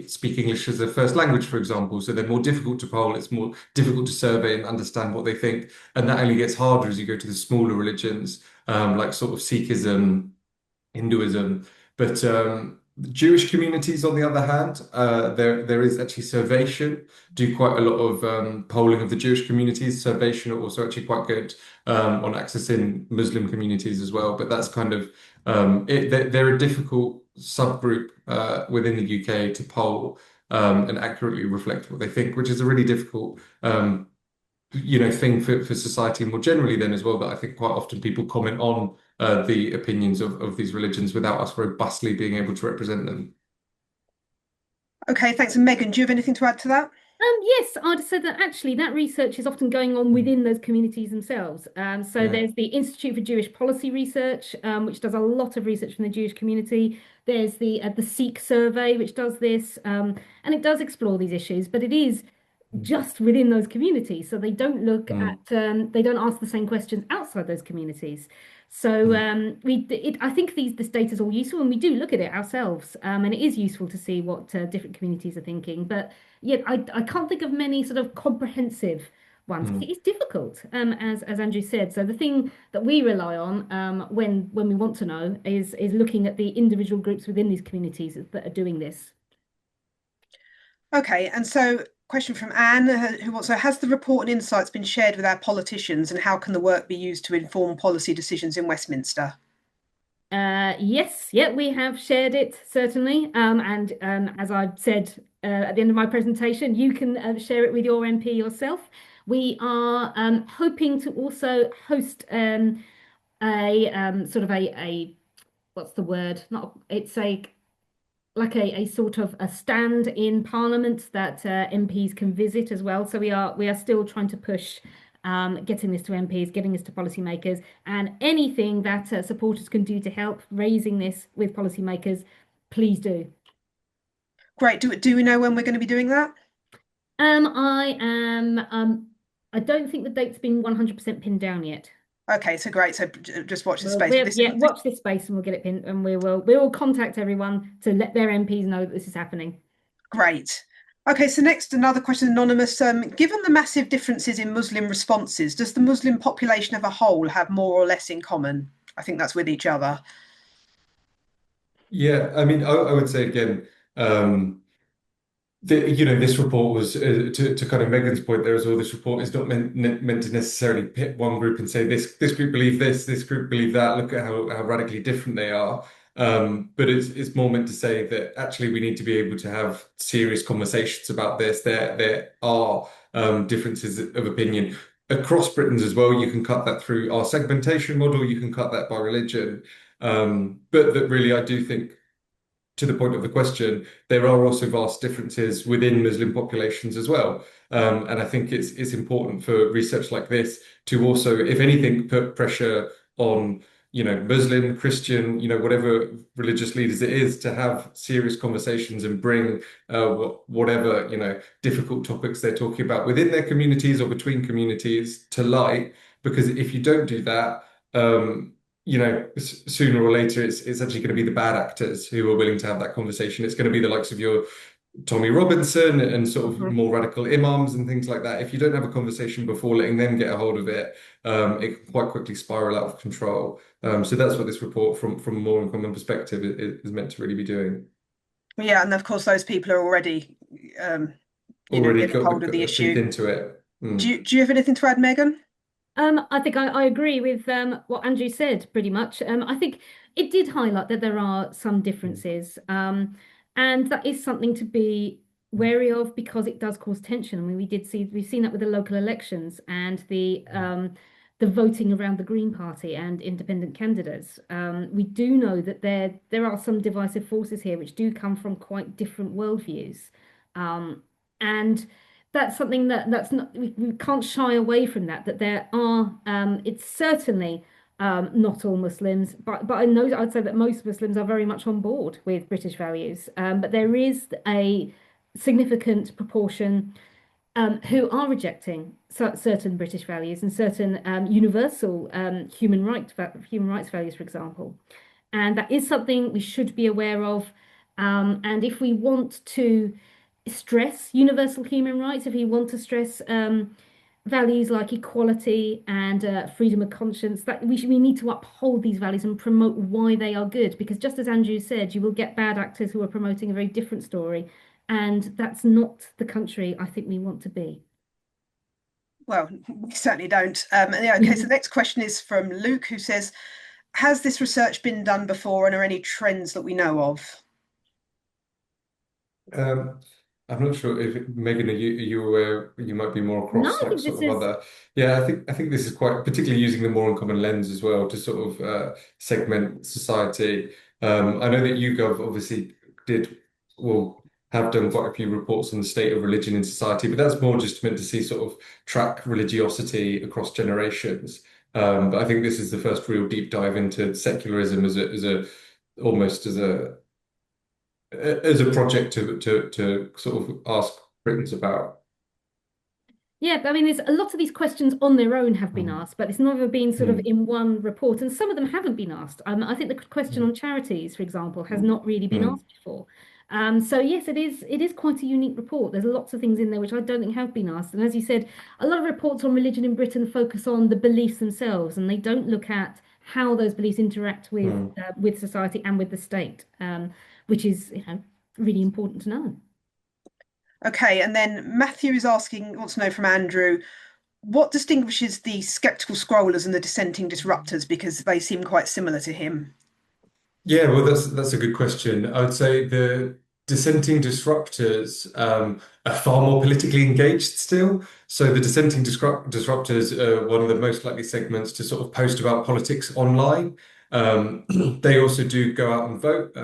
speak English as their first language, for example. So they're more difficult to poll. It's more difficult to survey and understand what they think. And that only gets harder as you go to the smaller religions, like sort of Sikhism, Hinduism. But Jewish communities, on the other hand, there is actually Survation do quite a lot of polling of the Jewish communities. Survation are also actually quite good on accessing Muslim communities as well. But that's kind of they're a difficult subgroup within the UK to poll and accurately reflect what they think, which is a really difficult thing for society more generally then as well. But I think quite often people comment on the opinions of these religions without us robustly being able to represent them. Okay, thanks. And Megan, do you have anything to add to that? Yes, I'd say that actually that research is often going on within those communities themselves. So Yeah. there's the Institute for Jewish Policy Research, which does a lot of research from the Jewish community. There's the Seek Survey, which does this, and it does explore these issues, but it is just within those communities. So they don't look Mm, at, they don't ask the same questions outside those communities. So mm, I think this data is all useful, and we do look at it ourselves, and it is useful to see what different communities are thinking. But yeah, I can't think of many sort of comprehensive ones. mm. It's difficult, as Andrew said. So the thing that we rely on when we want to know is looking at the individual groups within these communities that are doing this. Okay, and so question from Anne, who wants to, has the report and insights been shared with our politicians, and how can the work be used to inform policy decisions in Westminster? Yes, yeah, we have shared it certainly. And as I said at the end of my presentation, you can share it with your MP yourself. We are hoping to also host a sort of a what's the word? Not it's a like a sort of a stand in Parliament that MPs can visit as well. So we are still trying to push getting this to MPs, getting this to policymakers, and anything that supporters can do to help raising this with policymakers, please do. Great. Do we know when we're going to be doing that? I am I don't think the date's been 100% pinned down yet. Okay, so great. So just watch this Well, space. But this, yeah, watch this space and we'll get it pinned and we will contact everyone to let their MPs know that this is happening. great. Okay, so next, another question, anonymous. Given the massive differences in Muslim responses, does the Muslim population of a whole have more or less in common? I think that's with each other. Yeah, I mean, I would say again, this report was to kind of Megan's point there as well. This report is not meant to necessarily pit one group and say this group believe this group believe that. Look at how radically different they are. But it's more meant to say that actually we need to be able to have serious conversations about this. There are differences of opinion across Britons as well. You can cut that through our segmentation model. You can cut that by religion. But that really, I do think, to the point of the question, there are also vast differences within Muslim populations as well. And I think it's important for research like this to also, if anything, put pressure on, Muslim, Christian, whatever religious leaders it is, to have serious conversations and bring whatever, difficult topics they're talking about within their communities or between communities to light. Because if you don't do that, sooner or later, it's actually going to be the bad actors who are willing to have that conversation. It's going to be the likes of your Tommy Robinson and sort of Mhm. more radical imams and things like that. If you don't have a conversation before letting them get a hold of it, it can quite quickly spiral out of control. So that's what this report, from a more in common perspective, is meant to really be doing. Yeah, and of course those people are already, um, Already getting hold of got the their teeth issue. into it. Mm. Do you have anything to add, Megan? I think I agree with what Andrew said pretty much. I think it did highlight that there are some differences, and that is something to be wary of because it does cause tension. I mean, we've seen that with the local elections and the voting around the Green Party and independent candidates. We do know that there are some divisive forces here which do come from quite different worldviews, and that's something that's not we can't shy away from that there are it's certainly not all Muslims but I know I'd say that most Muslims are very much on board with British values, but there is a significant proportion who are rejecting certain British values and certain universal human rights values, for example, and that is something we should be aware of. And if we want to stress universal human rights, if we want to stress values like equality and freedom of conscience, that we need to uphold these values and promote why they are good. Because just as Andrew said, you will get bad actors who are promoting a very different story, and that's not the country I think we want to be. Well, we certainly don't. Yeah, okay, so the next question is from Luke, who says, has this research been done before and are any trends that we know of? Um, I'm not sure if Megan, are you aware you might be more No, across I like think this sort of is other. Yeah, I think this is quite particularly using the more uncommon lens as well to sort of segment society. I know that YouGov obviously did well. have done quite a few reports on the state of religion in society, but that's more just meant to see sort of track religiosity across generations. But I think this is the first real deep dive into secularism as a almost as a project to sort of ask Britons about. Yeah, but I mean, there's a lot of these questions on their own have been Mm, asked, but it's never been sort of mm, in one report, and some of them haven't been asked. I think the question mm, on charities, for example, has not really been mm, asked before. So yes, it is quite a unique report. There's lots of things in there which I don't think have been asked. And as you said, a lot of reports on religion in Britain focus on the beliefs themselves, and they don't look at how those beliefs interact mm. with society and with the state, which is, really important to know. Okay, and then Matthew is asking, wants to know from Andrew, what distinguishes the skeptical scrollers and the dissenting disruptors because they seem quite similar to him. Yeah, well, that's a good question. I would say the dissenting disruptors are far more politically engaged still. So the disruptors are one of the most likely segments to sort of post about politics online. They also do go out and vote.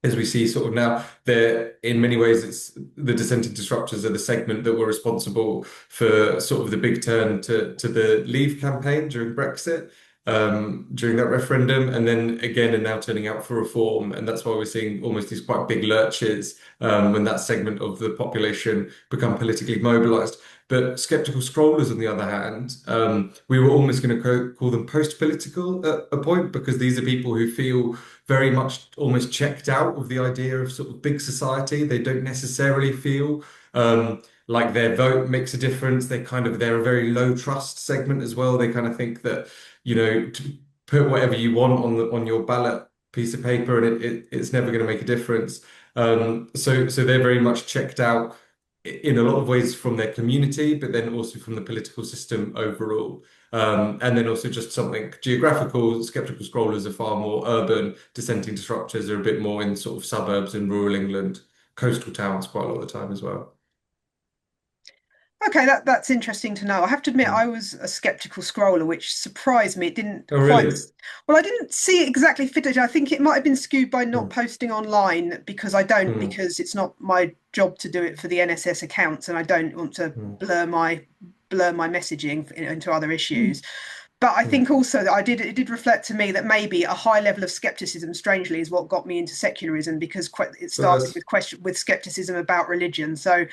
As we see sort of now, they're in many ways it's the dissenting disruptors are the segment that were responsible for sort of the big turn to the Leave campaign during Brexit, during that referendum, and then again are now turning out for reform. And that's why we're seeing almost these quite big lurches when that segment of the population become politically mobilized. But skeptical scrollers, on the other hand, we were almost going to call them post-political at a point because these are people who feel very much almost checked out of the idea of sort of big society. They don't necessarily feel like their vote makes a difference. They're a very low trust segment as well. They kind of think that, to put whatever you want on your ballot piece of paper and it's never going to make a difference. So they're very much checked out in a lot of ways from their community, but then also from the political system overall. And then also just something geographical, skeptical scrollers are far more urban, dissenting disruptors are a bit more in sort of suburbs and rural England, coastal towns quite a lot of the time as well. Okay, that's interesting to know. I have to admit, Mm. I was a skeptical scroller, which surprised me. It didn't Oh, quite, really? well, I didn't see it exactly fit it. I think it might have been skewed by not Mm, posting online because I don't, mm, because it's not my job to do it for the NSS accounts, and I don't want to mm, blur my messaging into other issues. But I mm. think also that it did reflect to me that maybe a high level of skepticism, strangely, is what got me into secularism because it So started with skepticism about religion. So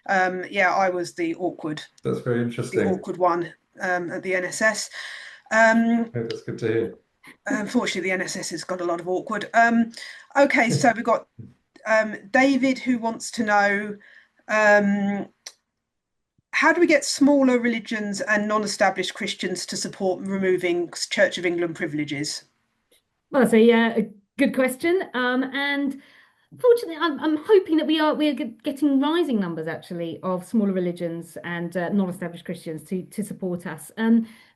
yeah, I was that's very the interesting. awkward one at the NSS. Um, Oh, that's good to hear. Unfortunately, the NSS has got a lot of awkward. Okay, so we've got David who wants to know how do we get smaller religions and non-established Christians to support removing Church of England privileges? Well, that's a good question. And fortunately, I'm hoping that we are getting rising numbers actually of smaller religions and non-established Christians to support us.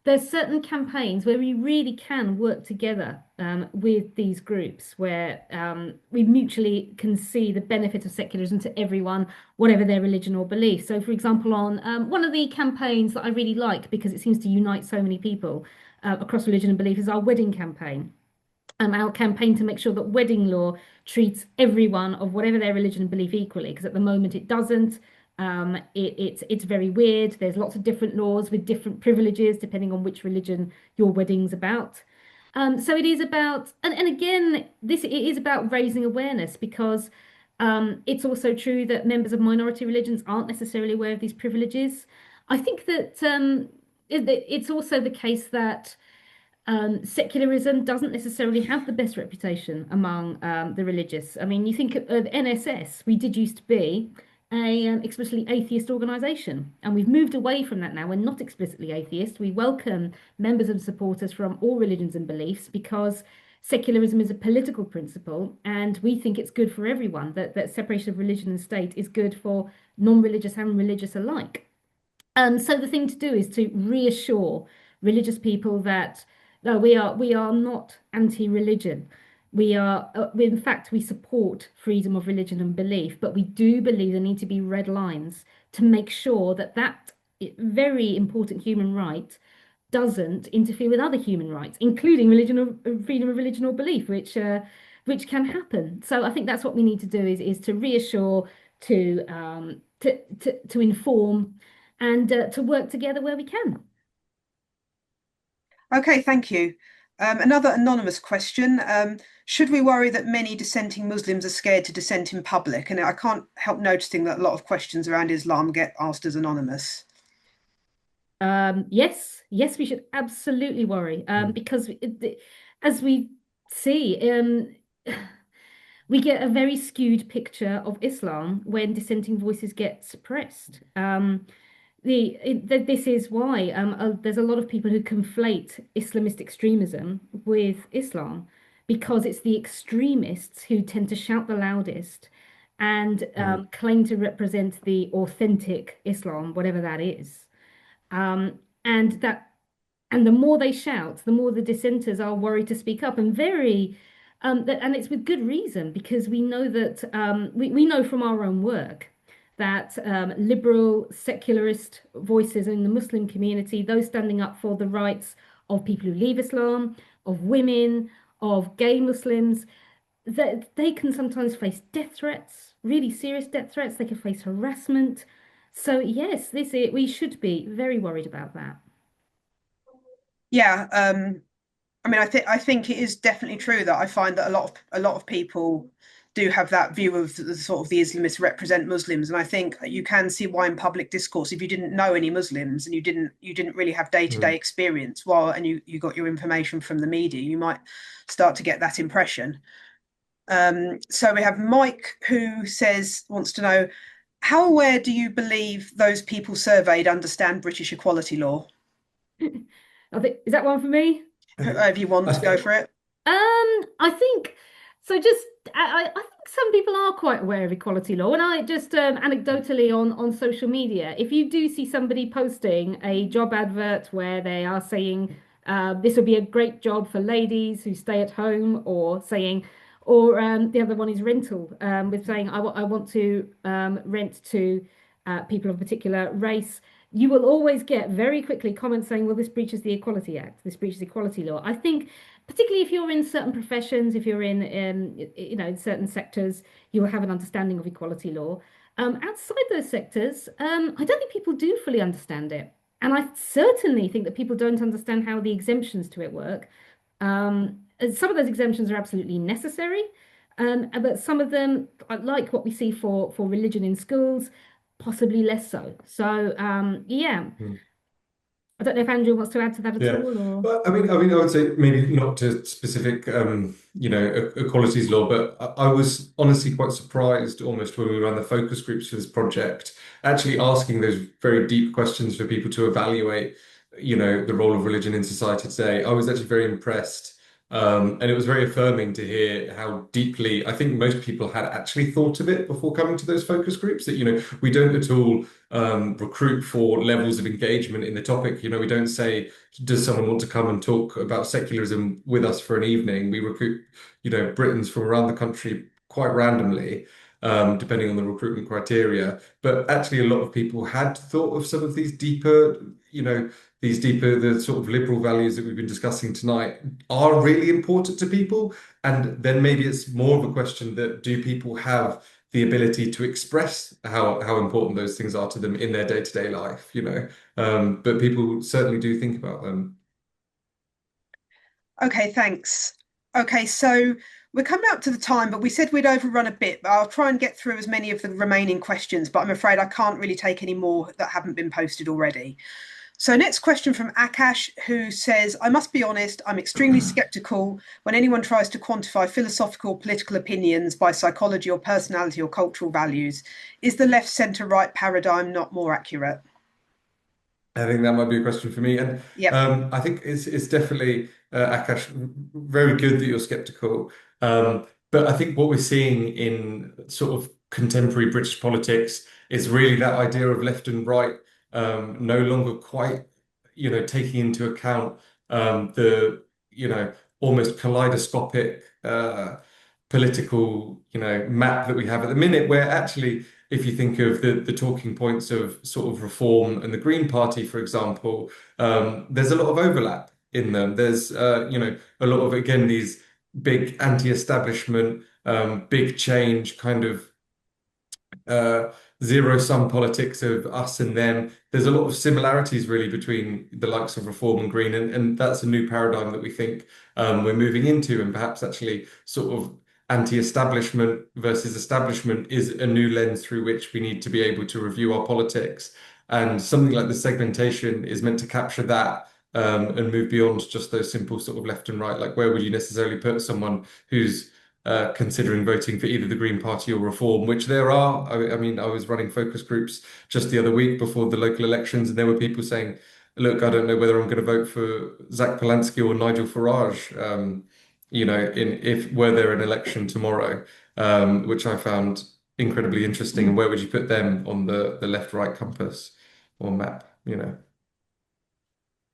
There's certain campaigns where we really can work together with these groups where we mutually can see the benefit of secularism to everyone, whatever their religion or belief. So, for example, on one of the campaigns that I really like because it seems to unite so many people across religion and belief is our wedding campaign. Our campaign to make sure that wedding law treats everyone of whatever their religion and belief equally, because at the moment it doesn't. It's very weird. There's lots of different laws with different privileges depending on which religion your wedding's about. So it is about, and again, it is about raising awareness because it's also true that members of minority religions aren't necessarily aware of these privileges. I think that it's also the case that secularism doesn't necessarily have the best reputation among the religious. I mean, you think of NSS, we did used to be a explicitly atheist organisation, and we've moved away from that now. We're not explicitly atheist. We welcome members and supporters from all religions and beliefs because secularism is a political principle, and we think it's good for everyone. That separation of religion and state is good for non-religious and religious alike. So the thing to do is to reassure religious people that no, we are not anti-religion. In fact, we support freedom of religion and belief, but we do believe there need to be red lines to make sure that very important human right doesn't interfere with other human rights, including freedom of religion or belief, which which can happen. So I think that's what we need to do is to reassure, to inform, and to work together where we can. Okay, thank you. Another anonymous question. Should we worry that many dissenting Muslims are scared to dissent in public? And I can't help noticing that a lot of questions around Islam get asked as anonymous. Yes, yes, we should absolutely worry, because as we see, we get a very skewed picture of Islam when dissenting voices get suppressed. This is why there's a lot of people who conflate Islamist extremism with Islam, because it's the extremists who tend to shout the loudest and Mm. claim to represent the authentic Islam, whatever that is. And that, and the more they shout, the more the dissenters are worried to speak up, and and it's with good reason, because we know that we know from our own work that liberal secularist voices in the Muslim community, those standing up for the rights of people who leave Islam, of women, of gay Muslims, that they can sometimes face death threats, really serious death threats. They can face harassment. So yes, we should be very worried about that. Yeah, I mean, I think it is definitely true that I find that a lot of people do have that view of the sort of the Islamists represent Muslims, and I think you can see why in public discourse, if you didn't know any Muslims and you didn't really have day-to-day Mm. experience, while and you got your information from the media, you might start to get that impression. So we have Mike who wants to know, how aware do you believe those people surveyed understand British equality law? I think, is that one for me? If you want I to go think, for it. I think so. Just I think some people are quite aware of equality law, and I just anecdotally on social media, if you do see somebody posting a job advert where they are saying this would be a great job for ladies who stay at home, or saying, or the other one is rental, with saying I want to rent to people of a particular race. You will always get very quickly comments saying, well, this breaches the Equality Act, this breaches equality law. I think particularly if you're in certain professions, if you're in in certain sectors, you will have an understanding of equality law. Outside those sectors, I don't think people do fully understand it, and I certainly think that people don't understand how the exemptions to it work. And some of those exemptions are absolutely necessary, but some of them, like what we see for religion in schools, possibly less so. So yeah, mm. I don't know if Andrew wants to add to that at Yeah. all, or. Well, I would say maybe not to specific, equalities law, but I was honestly quite surprised almost when we ran the focus groups for this project, actually asking those very deep questions for people to evaluate, the role of religion in society today. I was actually very impressed. And it was very affirming to hear how deeply I think most people had actually thought of it before coming to those focus groups. That, we don't at all recruit for levels of engagement in the topic. We don't say, does someone want to come and talk about secularism with us for an evening? We recruit, Britons from around the country quite randomly, depending on the recruitment criteria. But actually, a lot of people had thought of some of these deeper, the sort of liberal values that we've been discussing tonight are really important to people. And then maybe it's more of a question that do people have the ability to express how important those things are to them in their day-to-day life. But people certainly do think about them. Okay, thanks. Okay, so we're coming up to the time, but we said we'd overrun a bit, but I'll try and get through as many of the remaining questions, but I'm afraid I can't really take any more that haven't been posted already. So next question from Akash, who says, I must be honest, I'm extremely skeptical when anyone tries to quantify philosophical or political opinions by psychology or personality or cultural values. Is the left centre right paradigm not more accurate? I think that might be a question for me. And Yep. I think it's definitely, Akash, very good that you're skeptical. But I think what we're seeing in sort of contemporary British politics is really that idea of left and right no longer quite, taking into account the, almost kaleidoscopic political, map that we have at the minute, where actually if you think of the talking points of sort of Reform and the Green Party, for example, there's a lot of overlap in them. There's, a lot of, again, these big anti-establishment, big change kind of uh, zero-sum politics of us and them. There's a lot of similarities really between the likes of Reform and Green, and that's a new paradigm that we think we're moving into, and perhaps actually sort of anti-establishment versus establishment is a new lens through which we need to be able to review our politics. And something like the segmentation is meant to capture that. And move beyond just those simple sort of left and right. Like, where would you necessarily put someone who's considering voting for either the Green Party or Reform, which there are. I mean, I was running focus groups just the other week before the local elections, and there were people saying, look, I don't know whether I'm going to vote for Zach Polansky or Nigel Farage, if were there an election tomorrow, which I found incredibly interesting. And where would you put them on the left-right compass or map?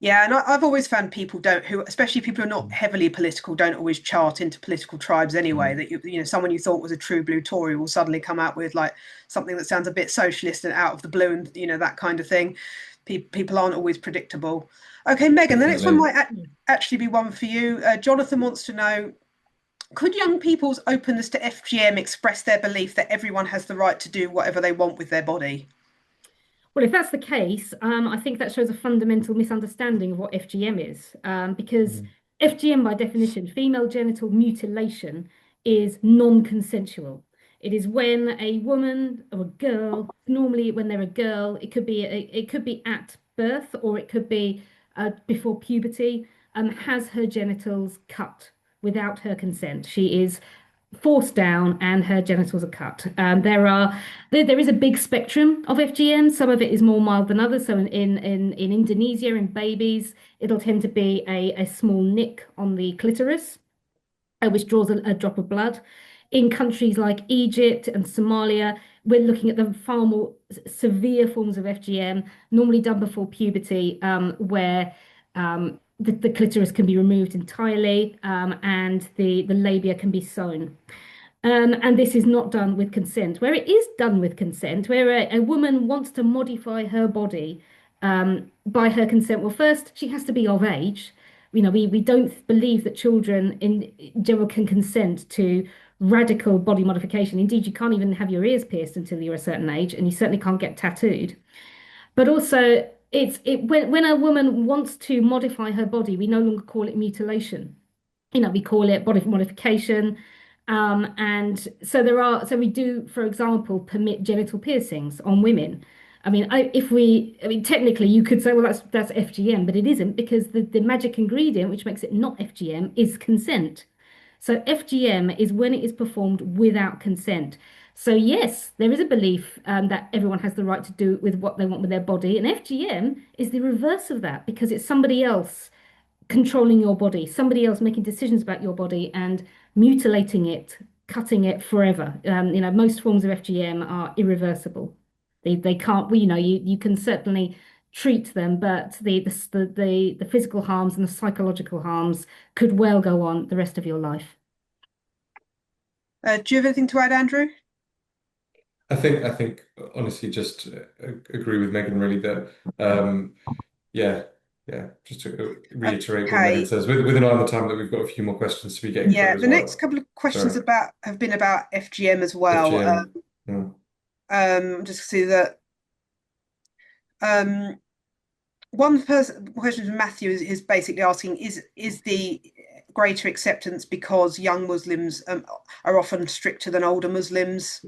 Yeah, and I've always found people don't, who, especially people who are not heavily political, don't always chart into political tribes anyway. Mm. That someone you thought was a true blue Tory will suddenly come out with like something that sounds a bit socialist and out of the blue, and that kind of thing. People aren't always predictable. Okay, Megan, the next one Definitely. might actually be one for you. Jonathan wants to know: could young people's openness to FGM express their belief that everyone has the right to do whatever they want with their body? Well, if that's the case, I think that shows a fundamental misunderstanding of what FGM is, because Mm. FGM, by definition, female genital mutilation, is non-consensual. It is when a woman or a girl, normally when they're a girl, it could be at birth or it could be before puberty, has her genitals cut without her consent. She is forced down and her genitals are cut. There is a big spectrum of FGM. Some of it is more mild than others. So in Indonesia, in babies, it'll tend to be a small nick on the clitoris, which draws a drop of blood. In countries like Egypt and Somalia, we're looking at the far more severe forms of FGM, normally done before puberty, where the clitoris can be removed entirely, and the labia can be sewn. And this is not done with consent. Where it is done with consent, where a woman wants to modify her body by her consent, well, first, she has to be of age. We don't believe that children in general can consent to radical body modification. Indeed, you can't even have your ears pierced until you're a certain age, and you certainly can't get tattooed. But also, when a woman wants to modify her body, we no longer call it mutilation. We call it body modification. And so we do, for example, permit genital piercings on women. Technically, you could say, well, that's FGM, but it isn't, because the magic ingredient, which makes it not FGM, is consent. So FGM is when it is performed without consent. So yes, there is a belief that everyone has the right to do with what they want with their body, and FGM is the reverse of that, because it's somebody else controlling your body, somebody else making decisions about your body and mutilating it, cutting it forever. Most forms of FGM are irreversible. They can't. You can certainly treat them, but the physical harms and the psychological harms could well go on the rest of your life. Do you have anything to add, Andrew? I think honestly, just agree with Megan really that yeah, yeah, just to reiterate what Megan Okay. says, with an eye on the time that we've got a few more questions to be getting Yeah, through as the next well. couple of questions Sorry, have been about FGM as well. FGM. Mm, Just to see that um, one person question from Matthew is basically asking: is the greater acceptance because young Muslims are often stricter than older Muslims?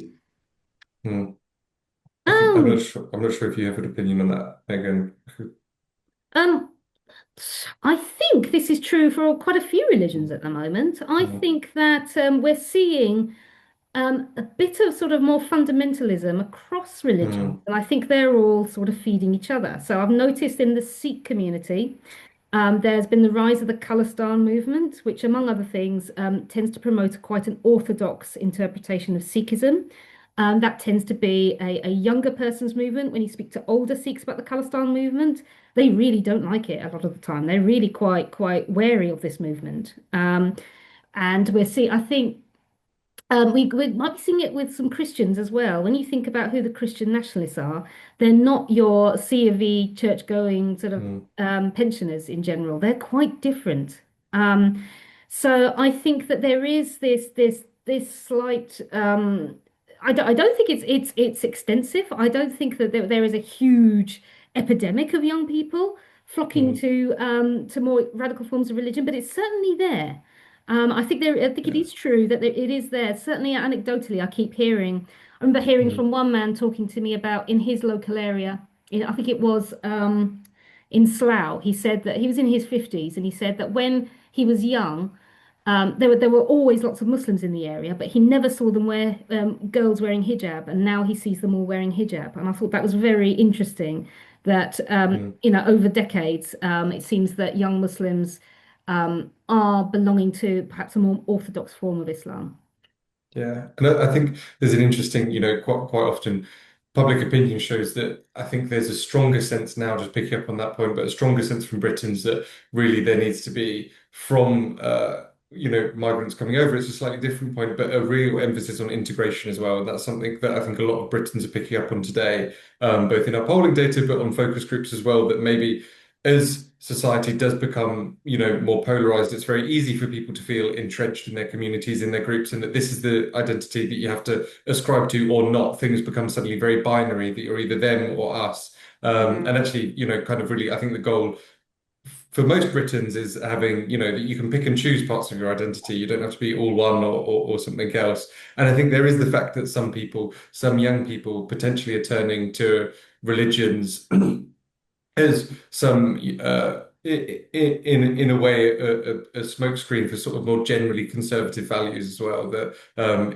mm. Um, I'm not sure if you have an opinion on that, Megan. um, I think this is true for quite a few religions at the moment. I Mm, think that we're seeing a bit of sort of more fundamentalism across religions, mm, and I think they're all sort of feeding each other. So I've noticed in the Sikh community, there's been the rise of the Khalistan movement, which, among other things, tends to promote quite an orthodox interpretation of Sikhism. That tends to be a younger person's movement. When you speak to older Sikhs about the Khalistan movement, they really don't like it a lot of the time. They're really quite wary of this movement. And I think we might be seeing it with some Christians as well. When you think about who the Christian nationalists are, they're not your C of E church-going sort of mm, pensioners in general. They're quite different. Um, So I think that there is this slight I don't think it's extensive. I don't think that there is a huge epidemic of young people flocking Mm, to more radical forms of religion, but it's certainly there. I think it yeah. is true that it is there. Certainly anecdotally, I keep hearing. I remember hearing Mm, from one man talking to me about in his local area. I think it was in Slough. He said that he was in his 50s, and he said that when he was young, there were always lots of Muslims in the area, but he never saw them wear girls wearing hijab, and now he sees them all wearing hijab. And I thought that was very interesting. That mm. over decades, it seems that young Muslims are belonging to perhaps a more orthodox form of Islam. Yeah, and I think there's an interesting, quite often public opinion shows that I think there's a stronger sense now, just picking up on that point, but a stronger sense from Britons that really there needs to be from migrants coming over. It's a slightly different point, but a real emphasis on integration as well. And that's something that I think a lot of Britons are picking up on today, both in our polling data, but on focus groups as well, that maybe as society does become, more polarized, it's very easy for people to feel entrenched in their communities, in their groups, and that this is the identity that you have to ascribe to or not. Things become suddenly very binary, that you're either them or us. Mm. And actually, kind of really, I think the goal for most Britons is having, that you can pick and choose parts of your identity. You don't have to be all one or something else. And I think there is the fact that some people, some young people potentially are turning to religions as some in a way a smokescreen for sort of more generally conservative values as well. That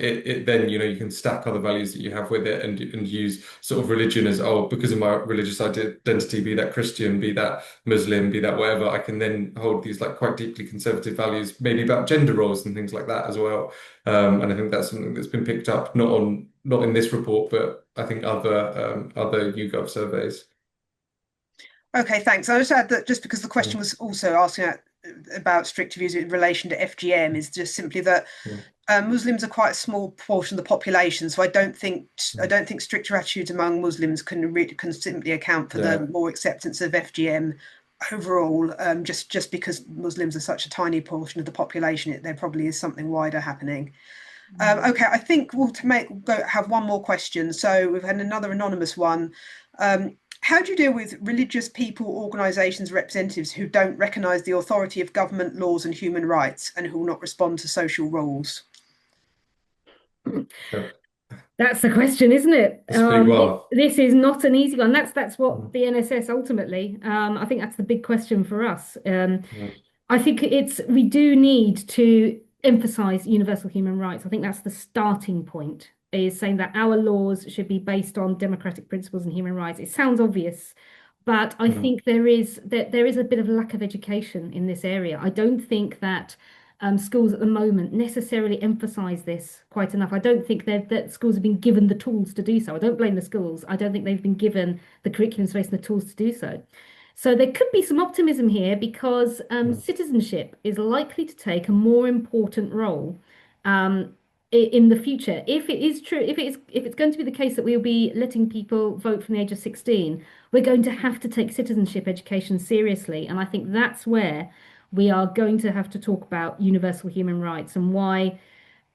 it then you can stack other values that you have with it and use sort of religion as, oh, because of my religious identity, be that Christian, be that Muslim, be that whatever, I can then hold these like quite deeply conservative values, maybe about gender roles and things like that as well. And I think that's something that's been picked up not in this report, but I think other YouGov surveys. Okay, thanks. I just add that just because the question was also asking about strict views in relation to FGM is just simply that Mm, Muslims are quite a small portion of the population, so I mm. don't think stricter attitudes among Muslims can simply account for the Yeah. more acceptance of FGM overall. Just because Muslims are such a tiny portion of the population, there probably is something wider happening. Okay, I think we'll have one more question. So we've had another anonymous one. How do you deal with religious people, organisations, representatives who don't recognise the authority of government, laws, and human rights, and who will not respond to social rules? Yeah. That's the question, isn't it? That's a big one. This is not an easy one. That's what Mm, the NSS ultimately. I think that's the big question for us. mm, I think we do need to emphasize universal human rights. I think that's the starting point, is saying that our laws should be based on democratic principles and human rights. It sounds obvious, but I mm, think there is a bit of lack of education in this area. I don't think that schools at the moment necessarily emphasize this quite enough. I don't think that schools have been given the tools to do so. I don't blame the schools. I don't think they've been given the curriculum space and the tools to do so. So there could be some optimism here because mm, citizenship is likely to take a more important role in the future. If it is true, if it's going to be the case that we'll be letting people vote from the age of 16, we're going to have to take citizenship education seriously. And I think that's where we are going to have to talk about universal human rights and why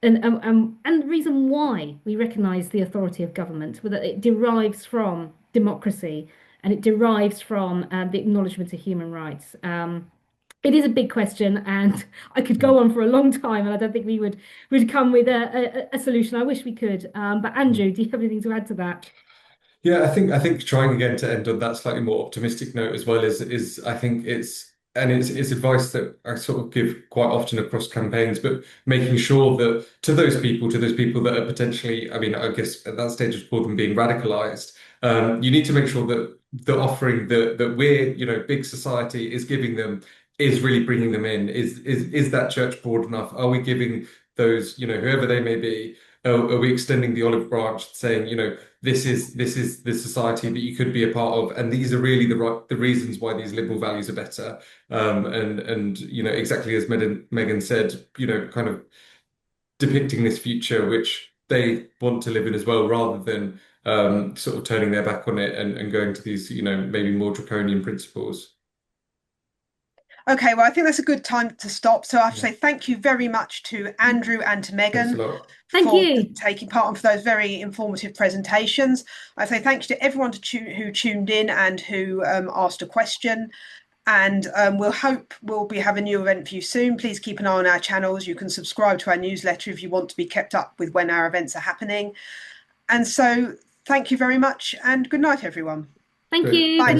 and the reason why we recognise the authority of government, that it derives from democracy and it derives from the acknowledgement of human rights. It is a big question, and I could mm, go on for a long time, and I don't think we would come with a solution. I wish we could. But mm. Andrew, do you have anything to add to that? Yeah, I think trying again to end on that slightly more optimistic note as well is I think it's advice that I sort of give quite often across campaigns, but making sure that to those people that are potentially, I mean, I guess at that stage it's called them being radicalized. You need to make sure that the offering that we're, big society is giving them is really bringing them in. Is that church broad enough? Are we giving those, whoever they may be, are we extending the olive branch, saying, this is the society that you could be a part of, and these are really the reasons why these liberal values are better. And exactly as Megan said, kind of depicting this future which they want to live in as well, rather than sort of turning their back on it and going to these maybe more draconian principles. Okay, well, I think that's a good time to stop. So I have to Yeah. say thank you very much to Andrew and to Thanks a Megan lot. Thank for you. taking part and for those very informative presentations. I say thank you to everyone who tuned in and who asked a question. And we'll be having a new event for you soon. Please keep an eye on our channels. You can subscribe to our newsletter if you want to be kept up with when our events are happening. And so thank you very much and good night, everyone. Thank Great. you. Bye. Good